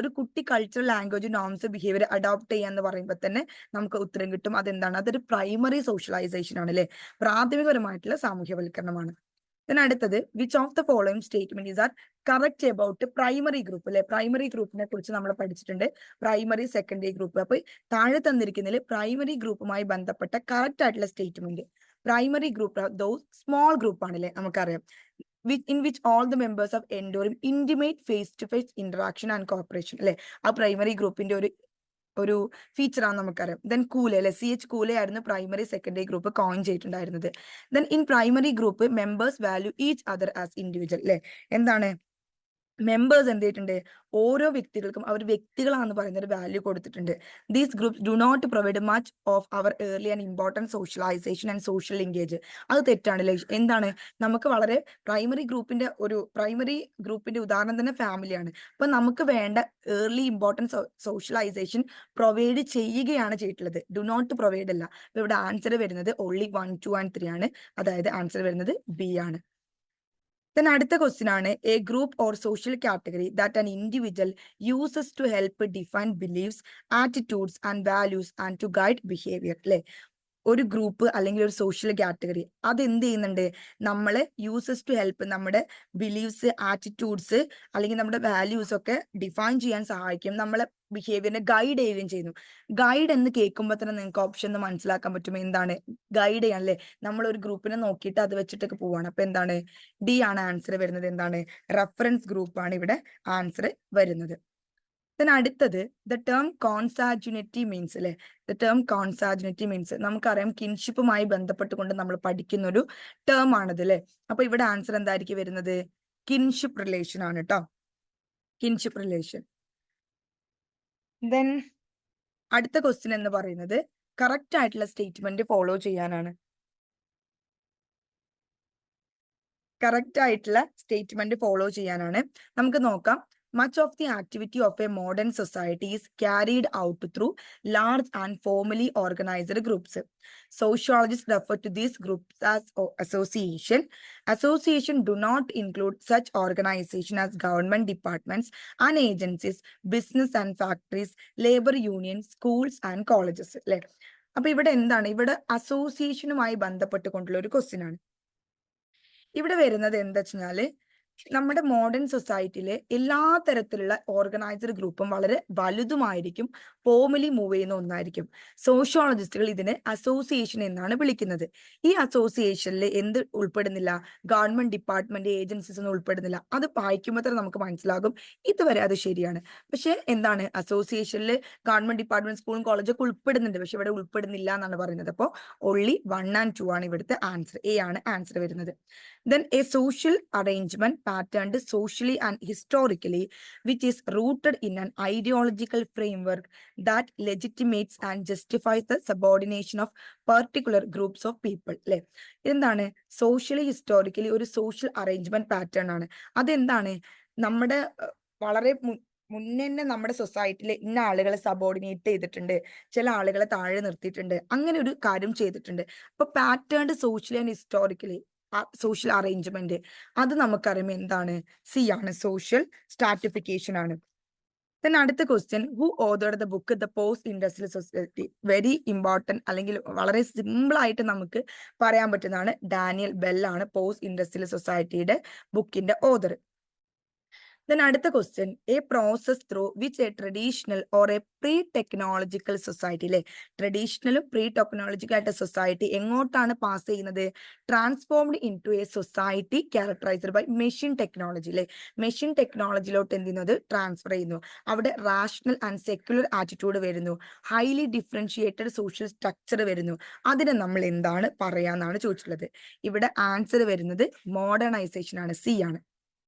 ഒരു കുട്ടി cultural language, norms, behavior adopt ചെയ്യാന്ന് പറയുമ്പോൾ തന്നെ നമുക്ക് ഉത്തരം കിട്ടും. അതെന്താണ്? അതൊരു പ്രൈമറി സോഷ്യലൈസേഷൻ ആണ് അല്ലെ, പ്രാഥമികപരമായിട്ടുള്ള സാമൂഹ്യവൽക്കരണമാണ്. Then അടുത്തത് which of the following statement is are correct about primary group. അല്ലെ, പ്രൈമറി ഗ്രൂപ്പിനെ കുറിച്ച് നമ്മൾ പഠിച്ചിട്ടുണ്ട്, പ്രൈമറി സെക്കൻഡറി ഗ്രൂപ്പ്. അപ്പൊ താഴെ തന്നിരിക്കുന്നതിൽ പ്രൈമറി ഗ്രൂപ്പുമായി ബന്ധപ്പെട്ട കറക്റ്റ് ആയിട്ടുള്ള statement, primary group those small group ആണല്ലേ, നമുക്കറിയാം. in which all the members of enduring intimate face to face interaction and cooperation. അല്ലെ, ആ പ്രൈമറി ഗ്രൂപ്പിന്റെ ഒരു ഫീച്ചർ ആണ് നമുക്കറിയാം. ദെൻ കൂലെ അല്ലെ, കൂലെ ആയിരുന്നു പ്രൈമറി സെക്കൻഡറി ഗ്രൂപ്പ് കോയിൻ ചെയ്തിട്ടുണ്ടായിരുന്നത്. Then in primary group members value each other as individual. അല്ലെ, എന്താണ്? മെമ്പേഴ്സ് എന്ത് ചെയ്തിട്ടുണ്ട്? ഓരോ വ്യക്തികൾക്കും അവർ വ്യക്തികളാണെന്ന് പറയുന്ന ഒരു വാല്യൂ കൊടുത്തിട്ടുണ്ട്. These groups do not provide much of our early and important socialization and social linkage. അത് തെറ്റാണ്. എന്താണ്? നമുക്ക് വളരെ പ്രൈമറി ഗ്രൂപ്പിന്റെ ഉദാഹരണം തന്നെ ഫാമിലിയാണ്. അപ്പൊ നമുക്ക് വേണ്ട ഏർലി ഇമ്പോർട്ടൻസ് സോഷ്യലൈസേഷൻ പ്രൊവൈഡ് ചെയ്യുകയാണ് ചെയ്തിട്ടുള്ളത്, ഡു നോട്ട് പ്രൊവൈഡ് അല്ല. അപ്പൊ ഇവിടെ ആൻസർ വരുന്നത് ഓൺലി 1, 2 and 3 ആണ്. അതായത് ആൻസർ വരുന്നത് ബി ആണ്. Then അടുത്ത ക്വസ്റ്റ്യൻ ആണ് a group or social category that an individual uses to help define believes, attitudes and values and to guide behavior. അല്ലെ, ഒരു ഗ്രൂപ്പ് അല്ലെങ്കിൽ ഒരു സോഷ്യൽ കാറ്റഗറി അത് എന്ത് ചെയ്യുന്നുണ്ട്? നമ്മളെ യൂസസ് ടു ഹെൽപ്പ് നമ്മുടെ ബിലീവ്സ്, ആറ്റിറ്റ്യൂഡ്സ് അല്ലെങ്കിൽ നമ്മുടെ വാല്യൂസ് ഒക്കെ ഡിഫൈൻ ചെയ്യാൻ സഹായിക്കും, നമ്മളെ ബിഹേവിയറിനെ ഗൈഡ് ചെയ്യുകയും ചെയ്യുന്നു. ഗൈഡ് എന്ന് കേൾക്കുമ്പോൾ തന്നെ നിങ്ങൾക്ക് ഓപ്ഷൻ മനസ്സിലാക്കാൻ പറ്റും എന്താണ് ഗൈഡ് ചെയ്യാൻ. അല്ലെ, നമ്മൾ ഒരു ഗ്രൂപ്പിനെ നോക്കിയിട്ട് അത് വെച്ചിട്ടൊക്കെ പോവാണ്. അപ്പൊ എന്താണ്? ഡി ആണ് ആൻസർ വരുന്നത്. എന്താണ്? റെഫറൻസ് ഗ്രൂപ്പ് ആണ് ഇവിടെ ആൻസർ വരുന്നത്. then അടുത്തത് ദ ടേം കോൺസാജുനിറ്റി മീൻസ്. അല്ലെ, ദ ടേം കോൺസാജുനിറ്റി മീൻസ് നമുക്കറിയാം കിൻഷിപ്പുമായി ബന്ധപ്പെട്ടുകൊണ്ട് നമ്മൾ പഠിക്കുന്ന ഒരു ടേം ആണത് അല്ലെ. അപ്പൊ ഇവിടെ ആൻസർ എന്തായിരിക്കും വരുന്നത്? കിൻഷിപ്പ് റിലേഷൻ ആണ് കേട്ടോ, കിൻഷിപ്പ് റിലേഷൻ. ദെൻ അടുത്ത ക്വസ്റ്റ്യൻ എന്ന് പറയുന്നത് കറക്റ്റ് ആയിട്ടുള്ള സ്റ്റേറ്റ്മെന്റ് ഫോളോ ചെയ്യാനാണ്. കറക്റ്റ് ആയിട്ടുള്ള സ്റ്റേറ്റ്മെന്റ് ഫോളോ ചെയ്യാനാണ്. നമുക്ക് നോക്കാം. Much of the activity of A modern society is carried out through large and formally organised groups. Sociologists refer to these groups as association. Association do not include such organization as government departments and agencies, business and factories, labor unions, schools and colleges. അല്ലെ? അപ്പൊ ഇവിടെ എന്താണ്? ഇവിടെ അസോസിയേഷനുമായി ബന്ധപ്പെട്ടുകൊണ്ടുള്ള ഒരു question ആണ്. ഇവിടെ വരുന്നത് എന്താ വെച്ചാല് നമ്മുടെ മോഡേൺ സൊസൈറ്റിയിലെ എല്ലാ തരത്തിലുള്ള ഓർഗനൈസ്ഡ് ഗ്രൂപ്പും വളരെ വലുതുമായിരിക്കും, ഫോർമലി മൂവ് ചെയ്യുന്ന ഒന്നായിരിക്കും. സോഷ്യോളജിസ്റ്റുകൾ ഇതിനെ അസോസിയേഷൻ എന്നാണ് വിളിക്കുന്നത്. ഈ അസോസിയേഷനിൽ എന്ത് ഉൾപ്പെടുന്നില്ല? ഗവൺമെന്റ് ഡിപ്പാർട്ട്മെന്റ് ഏജൻസീസ് ഒന്നും ഉൾപ്പെടുന്നില്ല. അത് വായിക്കുമ്പോൾ തന്നെ നമുക്ക് മനസ്സിലാകും ഇതുവരെ അത് ശരിയാണ്. പക്ഷെ എന്താണ് അസോസിയേഷനിൽ ഗവൺമെന്റ് ഡിപ്പാർട്ട്മെന്റ് സ്കൂളും കോളേജൊക്കെ ഉൾപ്പെടുന്നുണ്ട്, പക്ഷെ ഇവിടെ ഉൾപ്പെടുന്നില്ല എന്നാണ് പറയുന്നത്. അപ്പോൾ only 1 and 2 ആണ് ഇവിടുത്തെ ആൻസർ. എ ആണ് ആൻസർ വരുന്നത്. Then a social arrangement patterned socially and historically, which is rooted in an ideological framework that legitimates and justifies the subordination of particular groups of people. അല്ലെ? എന്താണ് socially historically ഒരു social arrangement pattern ആണ്. അതെന്താണ് നമ്മുടെ വളരെ മുന്നേ നമ്മുടെ സൊസൈറ്റിയിൽ ഇന്ന ആളുകളെ സബോർഡിനേറ്റ് ചെയ്തിട്ടുണ്ട്, ചില ആളുകളെ താഴെ നിർത്തിയിട്ടുണ്ട്, അങ്ങനെ ഒരു കാര്യം ചെയ്തിട്ടുണ്ട്. അപ്പൊ patterned socially and historically social arrangement അത് നമുക്കറിയാം എന്താണ്? സി ആണ്, സോഷ്യൽ സ്ട്രാറ്റിഫിക്കേഷൻ ആണ്. then അടുത്ത question, who authored the book the post industrial society? Very important, അല്ലെങ്കിൽ വളരെ സിമ്പിൾ ആയിട്ട് നമുക്ക് പറയാൻ പറ്റുന്നതാണ്. ഡാനിയൽ ബെൽ ആണ് പോസ്റ്റ് ഇൻഡസ്ട്രിയൽ സൊസൈറ്റിയുടെ ബുക്കിന്റെ ഓതർ. then അടുത്ത question, A process through which A traditional or A pre technological society, അല്ലെ? ട്രഡീഷണലും പ്രീ ടെക്നോളജിക്കൽ ആയിട്ട് സൊസൈറ്റി എങ്ങോട്ടാണ് പാസ് ചെയ്യുന്നത്? Transformed in to a society characterized by machine technology, അല്ലെ? Machine ടെക്നോളജിയിലോട്ട് എന്ത് ചെയ്യുന്നത്? ട്രാൻസ്ഫർ ചെയ്യുന്നു. അവിടെ റാഷണൽ ആൻഡ് സെക്യുലർ ആറ്റിറ്റ്യൂഡ് വരുന്നു, ഹൈലി ഡിഫറൻഷിയേറ്റഡ് സോഷ്യൽ സ്ട്രക്ചർ വരുന്നു. അതിനെ നമ്മൾ എന്താണ് പറയാന്നാണ് ചോദിച്ചിട്ടുള്ളത്. ഇവിടെ ആൻസർ വരുന്നത് മോഡേണൈസേഷൻ ആണ്, സി ആണ്.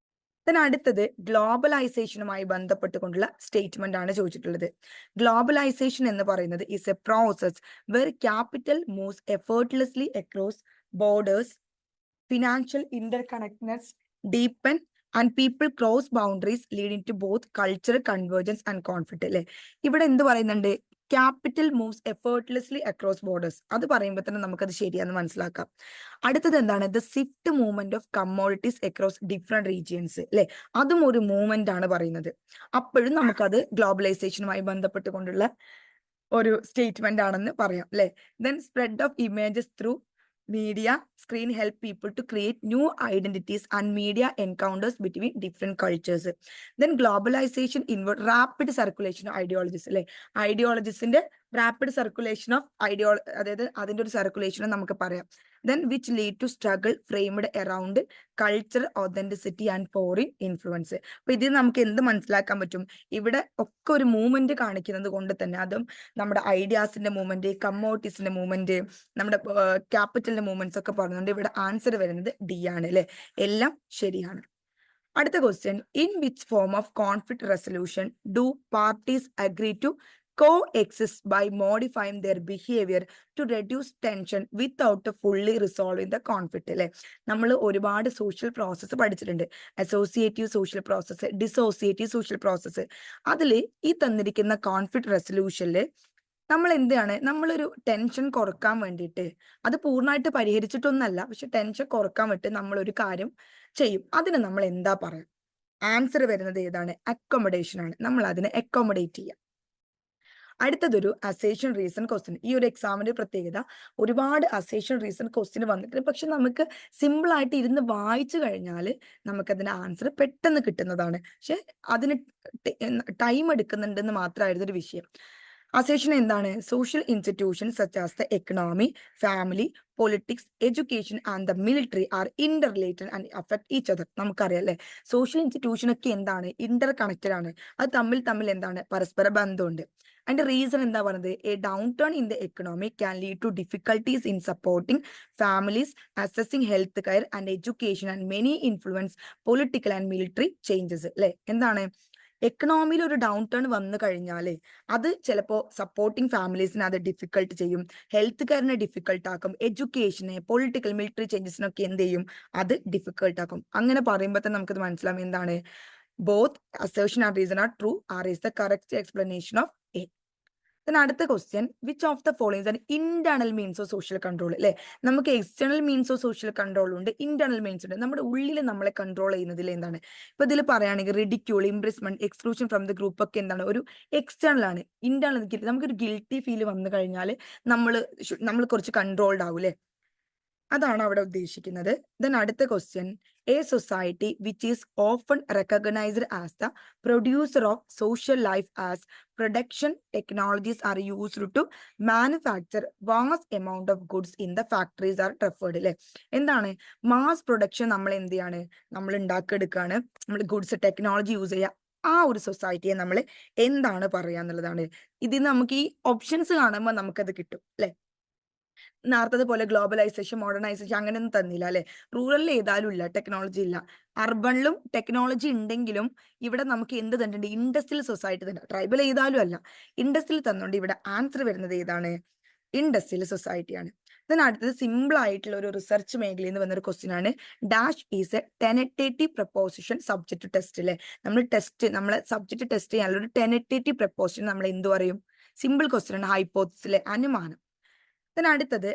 then അടുത്തത് ഗ്ലോബലൈസേഷനുമായി ബന്ധപ്പെട്ടുകൊണ്ടുള്ള സ്റ്റേറ്റ്മെന്റ് ആണ് ചോദിച്ചിട്ടുള്ളത്. ഗ്ലോബലൈസേഷൻ എന്ന് പറയുന്നത് is a process where capital moves effortlessly across borders, financial interconnectedness deepen and people cross boundaries leading to both cultural convergence and conflict. അല്ലെ? ഇവിടെ എന്ത് പറയുന്നുണ്ട്? Capital moves effortlessly across borders. അത് പറയുമ്പോൾ തന്നെ നമുക്കത് ശരിയാന്ന് മനസ്സിലാക്കാം. അടുത്തത് എന്താണ്? The Swift movement of commodities across different regions, അല്ലെ? അതും ഒരു മൂവ്മെന്റ് ആണ് പറയുന്നത്. അപ്പോഴും നമുക്കത് ഗ്ലോബലൈസേഷനുമായി ബന്ധപ്പെട്ടുകൊണ്ടുള്ള ഒരു സ്റ്റേറ്റ്മെന്റ് ആണെന്ന് പറയാം, അല്ലെ? Then spread of images through media screen help people to create new identities and media encounters between different cultures. Then globalization involve rapid circulation of ideologies, അല്ലെ? ഐഡിയോളജീസിന്റെ റാപ്പിഡ് സർക്കുലേഷൻ ഓഫ് അതായത് അതിന്റെ ഒരു സർക്കുലേഷൻ നമുക്ക് പറയാം. then which lead to struggle framed around culture, authenticity and foreign influence. അപ്പൊ ഇതിൽ നമുക്ക് എന്ത് മനസ്സിലാക്കാൻ പറ്റും? ഇവിടെ ഒക്കെ ഒരു മൂവ്മെന്റ് കാണിക്കുന്നത് കൊണ്ട് തന്നെ അതും നമ്മുടെ ഐഡിയാസിന്റെ മൂവ്മെന്റ്, കമ്മോഡിറ്റീസിന്റെ മൂവ്മെന്റ്, നമ്മുടെ ക്യാപിറ്റലിന്റെ മൂവ്മെന്റ്സ് ഒക്കെ പറഞ്ഞുകൊണ്ട് ഇവിടെ ആൻസർ വരുന്നത് ഡി ആണ്, അല്ലെ? എല്ലാം ശരിയാണ്. അടുത്ത question, in which form of conflict resolution do parties agree to coexist by modifying their behavior to reduce tension without fully resolving the conflict, അല്ലെ? നമ്മൾ ഒരുപാട് സോഷ്യൽ പ്രോസസ്സ് പഠിച്ചിട്ടുണ്ട്. Associative social process, dissociative social process. അതിൽ ഈ തന്നിരിക്കുന്ന conflict റെസൊല്യൂഷനിൽ നമ്മൾ എന്താണ്, നമ്മളൊരു ടെൻഷൻ കുറക്കാൻ വേണ്ടിയിട്ട്, അത് പൂർണ്ണമായിട്ട് പരിഹരിച്ചിട്ടൊന്നല്ല, പക്ഷെ ടെൻഷൻ കുറക്കാൻ വേണ്ടി നമ്മളൊരു കാര്യം ചെയ്യും. അതിന് നമ്മൾ എന്താ പറയാം? ആൻസർ വരുന്നത് ഏതാണ്? അക്കോമഡേഷൻ ആണ്. നമ്മൾ അതിനെ അക്കോമഡേറ്റ് ചെയ്യാം. അടുത്തതൊരു അസേഷൻ റീസൺ ക്വസ്റ്റ്യൻ. ഈ ഒരു എക്സാമിന്റെ പ്രത്യേകത, ഒരുപാട് അസേഷൻ റീസൺ ക്വസ്റ്റ്യൻ വന്നിട്ടുണ്ട്, പക്ഷെ നമുക്ക് സിമ്പിൾ ആയിട്ട് ഇരുന്ന് വായിച്ചു കഴിഞ്ഞാൽ നമുക്കതിന്റെ ആൻസർ പെട്ടെന്ന് കിട്ടുന്നതാണ്. പക്ഷെ അതിന് ടൈം എടുക്കുന്നുണ്ടെന്ന് മാത്രമായിരുന്നു ഒരു വിഷയം. അസേഷൻ എന്താണ്? Social institutions such as the economy, family, politics, education and the military are interrelated and affect each other. നമുക്കറിയാം, അല്ലെ? സോഷ്യൽ ഇൻസ്റ്റിറ്റ്യൂഷൻ ഒക്കെ എന്താണ്? ഇന്റർ കണക്റ്റഡ് ആണ്. അത് തമ്മിൽ എന്താണ്? പരസ്പര ബന്ധമുണ്ട്. അതിന്റെ റീസൺ എന്താ പറയുന്നത്? A downturn in the economy can lead to difficulties in supporting families, accessing health care and education and many influence political and military changes, അല്ലെ? എന്താണ്? എക്കണോമിയിൽ ഒരു ഡൗൺ ടേൺ വന്നു കഴിഞ്ഞാൽ അത് ചിലപ്പോൾ സപ്പോർട്ടിങ് ഫാമിലീസിനെ അത് ഡിഫിക്കൾട്ട് ചെയ്യും, ഹെൽത്ത് കെയറിനെ ഡിഫിക്കൾട്ട് ആക്കും, എഡ്യൂക്കേഷനെ, പൊളിറ്റിക്കൽ മിലിറ്ററി ചേഞ്ചസിനൊക്കെ എന്ത് ചെയ്യും, അത് ഡിഫിക്കൾട്ട് ആക്കും. അങ്ങനെ പറയുമ്പോൾ തന്നെ നമുക്കത് മനസ്സിലാവും എന്താണ് both assertion and reason are true. R is the correct explanation of A. Then അടുത്ത question, which of the following ആണ് internal means of social control അല്ലെ? നമുക്ക് external means of social control ഉണ്ട്, ഇന്റേണൽ മീൻസ് ഉണ്ട്. നമ്മുടെ ഉള്ളിൽ നമ്മളെ control ചെയ്യുന്നതിൽ എന്താണ്? ഇപ്പൊ ഇതിൽ പറയുകയാണെങ്കിൽ ridicule, imprisonment, exclusion from the group ഒക്കെ എന്താണ് ഒരു എക്സ്റ്റേണൽ ആണ്. ഇന്റേണൽ നമുക്കൊരു ഗിൽറ്റി ഫീൽ വന്നു കഴിഞ്ഞാൽ നമ്മൾ കുറച്ച് കൺട്രോൾഡ് ആവും അല്ലെ, അതാണ് അവിടെ ഉദ്ദേശിക്കുന്നത്. ദെൻ അടുത്ത question, a society which is often recognized as the producer of social life as production technologies are used to manufacture vast amount of goods in the factories are preferred അല്ലെ? എന്താണ് mass production? നമ്മൾ എന്ത് ചെയ്യാണ്, നമ്മൾ ഉണ്ടാക്കിയെടുക്കുകയാണ്, നമ്മൾ goods technology use ചെയ്യുക. ആ ഒരു സൊസൈറ്റിയെ നമ്മൾ എന്താണ് പറയുക എന്നുള്ളതാണ്. ഇതിന് നമുക്ക് ഈ ഓപ്ഷൻസ് കാണുമ്പോൾ നമുക്കത് കിട്ടും അല്ലെ? നേരത്തെ പോലെ ഗ്ലോബലൈസേഷൻ, മോഡേണൈസേഷൻ അങ്ങനെയൊന്നും തന്നില്ല അല്ലെ? റൂറലിൽ ഏതായാലും ഇല്ല, ടെക്നോളജി ഇല്ല. അർബണിലും ടെക്നോളജി ഉണ്ടെങ്കിലും ഇവിടെ നമുക്ക് എന്ത് തന്നിട്ടുണ്ട്, ഇൻഡസ്ട്രിയൽ സൊസൈറ്റി തന്നെ. ട്രൈബൽ ഏതായാലും അല്ല, ഇൻഡസ്ട്രിയൽ തന്നുകൊണ്ട് ഇവിടെ ആൻസർ വരുന്നത് ഏതാണ്? ഇൻഡസ്ട്രിയൽ സൊസൈറ്റിയാണ്. then അടുത്തത് സിമ്പിൾ ആയിട്ടുള്ള ഒരു റിസർച്ച് മേഖലയിൽ നിന്ന് വന്നൊരു ക്വസ്റ്റ്യൻ ആണ്. Dash is a tentative proposition subject to test അല്ലെ? നമ്മളെ സബ്ജക്ട് ടെസ്റ്റ് ചെയ്യാനുള്ള ഒരു ടെനറ്റേറ്റീവ് പ്രപ്പോസിഷൻ നമ്മൾ എന്ത് പറയും? സിമ്പിൾ ക്വസ്റ്റ്യൻ ആണ്, ഹൈപ്പോത്തസിലെ അനുമാനം. then അടുത്തത്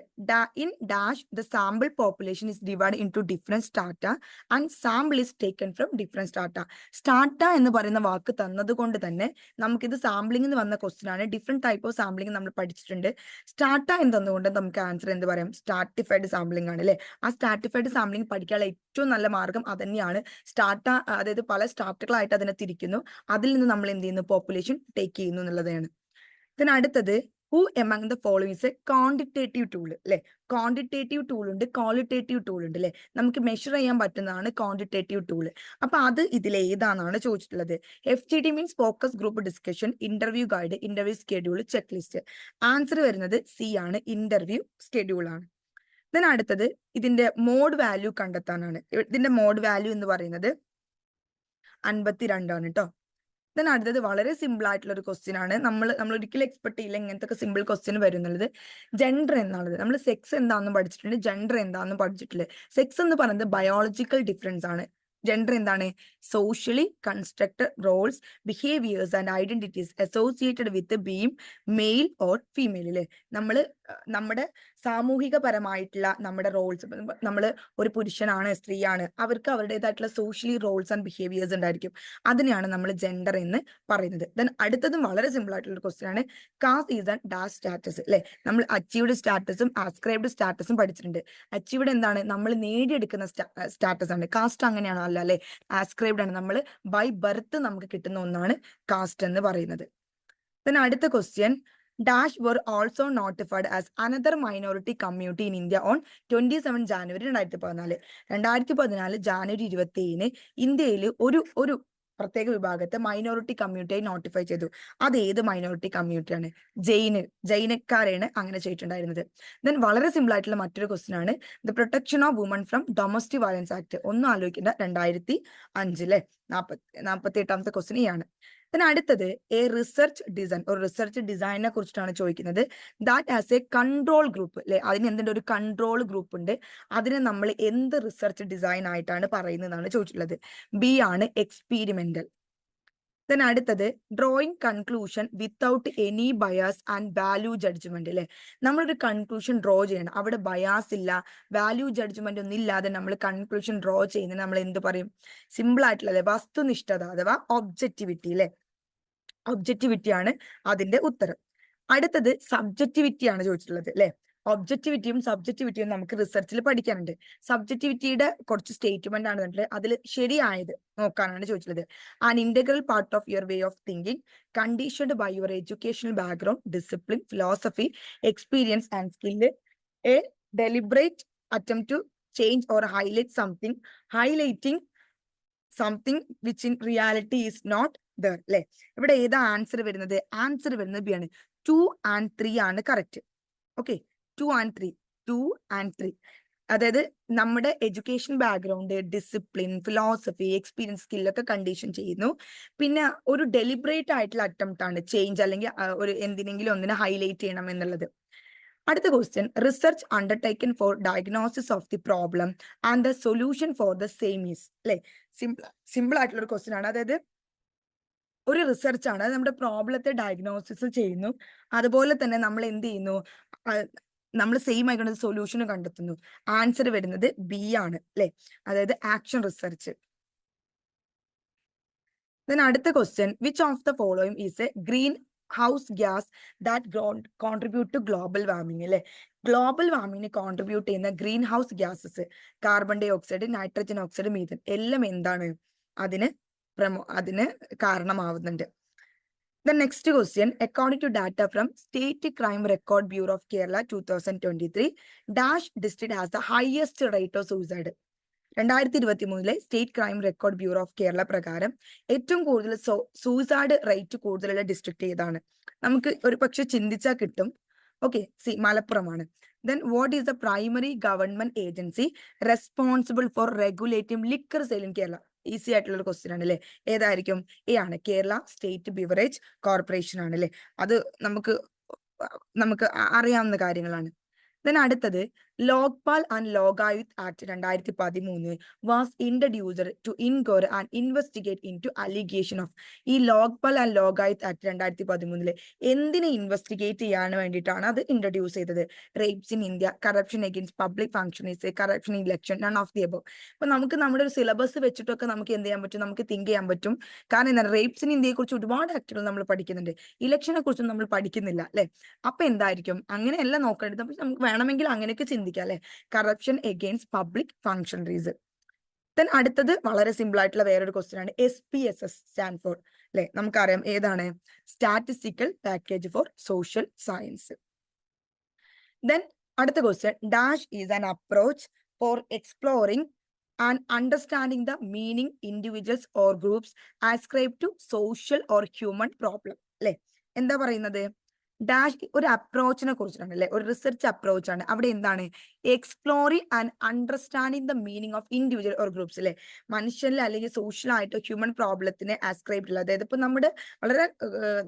in dash the sample population is divided into different strata and sample is taken from different strata. strata എന്ന് പറയുന്ന വാക്ക് തന്നത് കൊണ്ട് തന്നെ നമുക്കിത് സാമ്പിളിംഗ് എന്ന് വന്ന ക്വസ്റ്റ്യൻ ആണ്. ഡിഫറെന്റ് ടൈപ്പ് ഓഫ് സാമ്പിളിംഗ് നമ്മൾ പഠിച്ചിട്ടുണ്ട്. സ്റ്റാർട്ട എന്ന് തന്നുകൊണ്ട് നമുക്ക് ആൻസർ എന്ത് പറയാം? സ്റ്റാർട്ടിഫൈഡ് സാമ്പിളിംഗ് ആണ് അല്ലെ? ആ സ്റ്റാർട്ടിഫൈഡ് സാമ്പിളിംഗ് പഠിക്കാനുള്ള ഏറ്റവും നല്ല മാർഗം അത് തന്നെയാണ്. അതായത് പല സ്റ്റാർട്ടുകളായിട്ട് അതിനെ തിരിക്കുന്നു, അതിൽ നിന്ന് നമ്മൾ എന്ത് ചെയ്യുന്നു? പോപ്പുലേഷൻ ടേക്ക് ചെയ്യുന്നു എന്നുള്ളതാണ്. then അടുത്തത് who among the following is a quantitative tool അല്ലെ? ക്വാണ്ടിറ്റേറ്റീവ് ടൂൾ ഉണ്ട്, ക്വാളിറ്റേറ്റീവ് ടൂൾ ഉണ്ട് അല്ലെ? നമുക്ക് മെഷർ ചെയ്യാൻ പറ്റുന്നതാണ് ക്വാണ്ടിറ്റേറ്റീവ് ടൂൾ. അപ്പൊ അത് ഇതിൽ ഏതാണെന്നാണ് ചോദിച്ചിട്ടുള്ളത്. FGD means focus group discussion, interview guide, interview schedule, check list. Answer വരുന്നത് സി ആണ്, ഇന്റർവ്യൂ സ്കെഡ്യൂൾ ആണ്. then അടുത്തത് ഇതിന്റെ മോഡ് വാല്യൂ കണ്ടെത്താനാണ്. ഇതിന്റെ മോഡ് വാല്യൂ എന്ന് പറയുന്നത് 52 ആണ് കേട്ടോ. then അടുത്തത് വളരെ സിമ്പിൾ ആയിട്ടുള്ള ഒരു ക്വസ്റ്റ്യൻ ആണ്. നമ്മൾ ഒരിക്കലും എക്സ്പെക്ട് ചെയ്യില്ല ഇങ്ങനത്തെ സിമ്പിൾ ക്വസ്റ്റ്യൻ വരുന്നുള്ളത്. ജെൻഡർ എന്നാണത്. നമ്മൾ സെക്സ് എന്താണെന്ന് പഠിച്ചിട്ടുണ്ട്, ജെൻഡർ എന്താണെന്ന് പഠിച്ചിട്ടില്ല. സെക്സ് എന്ന് പറയുന്നത് ബയോളജിക്കൽ ഡിഫറൻസ് ആണ്. ജെൻഡർ എന്താണ്? Socially constructed roles, behaviors and identities associated with being male or female അല്ലെ? നമ്മുടെ സാമൂഹികപരമായിട്ടുള്ള നമ്മുടെ റോൾസ്, നമ്മൾ ഒരു പുരുഷനാണ്, സ്ത്രീയാണ്, അവർക്ക് അവരുടേതായിട്ടുള്ള സോഷ്യലി റോൾസ് ആൻഡ് ബിഹേവിയേഴ്സ് ഉണ്ടായിരിക്കും. അതിനെയാണ് നമ്മൾ ജെൻഡർ എന്ന് പറയുന്നത്. ദെൻ അടുത്തതും വളരെ സിമ്പിൾ ആയിട്ടുള്ള ക്വസ്റ്റ്യൻ ആണ്. Caste is and dash status അല്ലെ? നമ്മൾ അച്ചീവ്ഡ് സ്റ്റാറ്റസും ആസ്ക്രൈബ്ഡ് സ്റ്റാറ്റസും പഠിച്ചിട്ടുണ്ട്. അച്ചീവ്ഡ് എന്താണ്? നമ്മൾ നേടിയെടുക്കുന്ന സ്റ്റാറ്റസ് ആണ്. കാസ്റ്റ് അങ്ങനെയാണോ? അല്ല അല്ലെ? ആസ്ക്രൈബ്ഡ് ആണ്, നമ്മൾ ബൈ ബർത്ത് നമുക്ക് കിട്ടുന്ന ഒന്നാണ് കാസ്റ്റ് എന്ന് പറയുന്നത്. then അടുത്ത question, dash were also notified as another minority community in India on 27 January 2014. 2014 January 27 ഇന്ത്യയിൽ ഒരു പ്രത്യേക വിഭാഗത്തെ മൈനോറിറ്റി കമ്മ്യൂണിറ്റിയായി നോട്ടിഫൈ ചെയ്തു. അത് ഏത് മൈനോറിറ്റി കമ്മ്യൂണിറ്റിയാണ്? ജൈനക്കാരെയാണ് അങ്ങനെ ചെയ്തിട്ടുണ്ടായിരുന്നത്. ദെൻ വളരെ സിമ്പിൾ ആയിട്ടുള്ള മറ്റൊരു ക്വസ്റ്റ്യൻ ആണ്, the protection of woman from domestic violence act. ഒന്നും ആലോചിക്കേണ്ട, 2005 48ാമത്തെ ക്വസ്റ്റ്യൻ ആണ്. then അടുത്തത് എ റിസർച്ച് ഡിസൈൻ, ഒരു റിസർച്ച് ഡിസൈനെ കുറിച്ചിട്ടാണ് ചോദിക്കുന്നത്. That as A control group അല്ലെ? അതിന് എന്തിന്റെ ഒരു കൺട്രോൾ ഗ്രൂപ്പ് ഉണ്ട്, അതിനെ നമ്മൾ എന്ത് റിസർച്ച് ഡിസൈൻ ആയിട്ടാണ് പറയുന്നതാണ് ചോദിച്ചിട്ടുള്ളത്. ബി ആണ്, എക്സ്പീരിമെന്റൽ. then അടുത്തത് drawing conclusion without any bias and value judgment അല്ലെ? നമ്മളൊരു കൺക്ലൂഷൻ ഡ്രോ ചെയ്യണം, അവിടെ ബയാസ് ഇല്ല, വാല്യൂ ജഡ്ജ്മെന്റ് ഒന്നും ഇല്ലാതെ നമ്മൾ കൺക്ലൂഷൻ ഡ്രോ ചെയ്യുന്നത് നമ്മൾ എന്ത് പറയും? സിമ്പിൾ ആയിട്ടുള്ള അല്ലെ? വസ്തുനിഷ്ഠത അഥവാ ഒബ്ജക്റ്റിവിറ്റി അല്ലെ? ഒബ്ജക്റ്റിവിറ്റി ആണ് അതിന്റെ ഉത്തരം. അടുത്തത് സബ്ജക്റ്റിവിറ്റി ആണ് ചോദിച്ചിട്ടുള്ളത് അല്ലെ? ഒബ്ജക്റ്റിവിറ്റിയും സബ്ജക്റ്റിവിറ്റിയും നമുക്ക് റിസർച്ചിൽ പഠിക്കാനുണ്ട്. സബ്ജക്റ്റിവിറ്റിയുടെ കുറച്ച് സ്റ്റേറ്റ്മെന്റ് ആണ് കണ്ടിട്ട് അതിൽ ശരിയായത് നോക്കാനാണ് ചോദിച്ചിട്ടുള്ളത്. An integral part of your way of thinking conditioned by your educational background, discipline, philosophy, experience and skill, a deliberate attempt to change or highlighting something which in reality is not there അല്ലെ? ഇവിടെ ഏതാ answer വരുന്നത്? Answer വരുന്നത് B ആണ്. 2 and 3 ആണ് correct. Okay, 2 and 3. അതായത് നമ്മുടെ education background, discipline, philosophy, experience, സ്കില്ലൊക്കെ കണ്ടീഷൻ ചെയ്യുന്നു. പിന്നെ ഒരു ഡെലിബറേറ്റ് ആയിട്ടുള്ള അറ്റംപ്റ്റ് ആണ് ചേഞ്ച് അല്ലെങ്കിൽ ഒരു എന്തിനെങ്കിലും ഒന്നിനെ ഹൈലൈറ്റ് ചെയ്യണം എന്നുള്ളത്. അടുത്ത question, research undertaken for diagnosis of the problem and the solution for the same is. അല്ലെ, സിമ്പിൾ ആയിട്ടുള്ള ഒരു ക്വസ്റ്റ്യൻ ആണ്. അതായത് ഒരു റിസർച്ച് ആണ്, നമ്മുടെ പ്രോബ്ലത്തെ ഡയഗ്നോസിസ് ചെയ്യുന്നു, അതുപോലെ തന്നെ നമ്മൾ എന്ത് ചെയ്യുന്നു, നമ്മൾ സെയിം ആയിക്കൊണ്ട് സൊല്യൂഷൻ കണ്ടെത്തുന്നു. ആൻസർ വരുന്നത് ബി ആണ്, അല്ലെ, അതായത് ആക്ഷൻ റിസർച്ച്. Then അടുത്ത question, which of the following is a greenhouse gas that contribute to global warming. അല്ലെ, ഗ്ലോബൽ വാർമിങ്ങിന് കോൺട്രിബ്യൂട്ട് ചെയ്യുന്ന greenhouse gases, carbon dioxide, nitrogen oxide, methane, എല്ലാം എന്താണ് അതിന് കാരണമാവുന്നുണ്ട്. The next question, according to data from State Crime Record Bureau of Kerala 2023, Dash district has the highest rate of suicide. 2023 state crime record bureau of Kerala പ്രകാരം ഏറ്റവും കൂടുതൽ suicide rate കൂടുതലുള്ള district ഏതാണ്? നമുക്ക് ഒരു പക്ഷെ ചിന്തിച്ചാൽ കിട്ടും. Okay, മലപ്പുറമാണ്. Then what is the primary government agency responsible for regulating liquor sale in Kerala? Easy ആയിട്ടുള്ള ഒരു ക്വസ്റ്റ്യൻ ആണ്, അല്ലെ. ഏതായിരിക്കും? എ ആണ്, കേരള സ്റ്റേറ്റ് ബിവറേജ് കോർപ്പറേഷൻ ആണ്, അല്ലെ. അത് നമുക്ക് അറിയാവുന്ന കാര്യങ്ങളാണ്. Then അടുത്തത്, Lokpal and Lokayukta act 2013 was introduced to inquire and investigate into allegation of. ഈ ലോക്പാൽ ആൻഡ് ലോകായുക്ത് ആക്ട് 2013 എന്തിനെ ഇൻവെസ്റ്റിഗേറ്റ് ചെയ്യാൻ വേണ്ടിയിട്ടാണ് അത് ഇൻട്രൊഡ്യൂസ് ചെയ്തത്? Rapes in India, corruption against public functionaries, corruption election, none of the above. അപ്പൊ നമുക്ക് നമ്മുടെ ഒരു സിലബസ് വെച്ചിട്ടൊക്കെ നമുക്ക് എന്ത് ചെയ്യാൻ പറ്റും, നമുക്ക് തിങ്ക് ചെയ്യാൻ പറ്റും. കാരണം എന്താണ്, റേപ്സ് ഇൻ ഇന്ത്യയെ കുറിച്ച് ഒരുപാട് ആക്ടുകൾ നമ്മൾ പഠിക്കുന്നുണ്ട്, ഇലക്ഷനെ കുറിച്ചും നമ്മൾ പഠിക്കുന്നില്ല, അല്ലെ. അപ്പൊ എന്തായിരിക്കും, അങ്ങനെയല്ല നോക്കേണ്ടത്. അപ്പൊ നമുക്ക് വേണമെങ്കിൽ അങ്ങനെയൊക്കെ ചിന്തിക്കാം, അല്ലെ. Corruption against public functionaries. Then അടുത്തത് വളരെ സിമ്പിൾ ആയിട്ടുള്ള വേറൊരു ക്വസ്റ്റ്യൻ ആണ്, SPSS സ്റ്റാൻഡ് ഫോർ, അല്ലെ. നമുക്കറിയാം ഏതാണ്? Statistical package for social science. Then അടുത്ത question, dash is an approach for exploring and understanding the meaning individuals or groups ascribe to social or human problem. അല്ലെ, എന്താ പറയുന്നത്? ഡാഷ് ഒരു അപ്രോച്ചിനെ കുറിച്ചിട്ടാണ്, അല്ലെ, ഒരു റിസർച്ച് അപ്രോച്ച് ആണ്. അവിടെ എന്താണ്? Exploring and understanding the meaning of individual or groups, അല്ലെ. മനുഷ്യനിൽ അല്ലെങ്കിൽ സോഷ്യൽ ആയിട്ടോ ഹ്യൂമൻ പ്രോബ്ലത്തിനെ ആസ്ക്രൈബ് ഉള്ളത്. അതായത് ഇപ്പൊ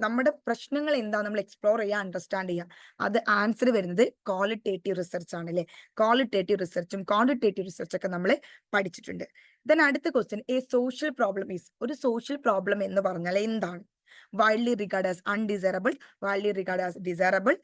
നമ്മുടെ പ്രശ്നങ്ങൾ എന്താ നമ്മൾ എക്സ്പ്ലോർ ചെയ്യുക, അണ്ടർസ്റ്റാൻഡ് ചെയ്യുക. അത് ആൻസർ വരുന്നത് ക്വാളിറ്റേറ്റീവ് റിസർച്ച് ആണ്, അല്ലെ. ക്വാളിറ്റേറ്റീവ് റിസർച്ചും ക്വാണ്ടിറ്റേറ്റീവ് റിസർച്ച് ഒക്കെ നമ്മൾ പഠിച്ചിട്ടുണ്ട്. ദെൻ അടുത്ത question, A social problem is, ഒരു സോഷ്യൽ പ്രോബ്ലം എന്ന് പറഞ്ഞാൽ എന്താണ്? Widely regarded as undesirable, widely regarded as desirable,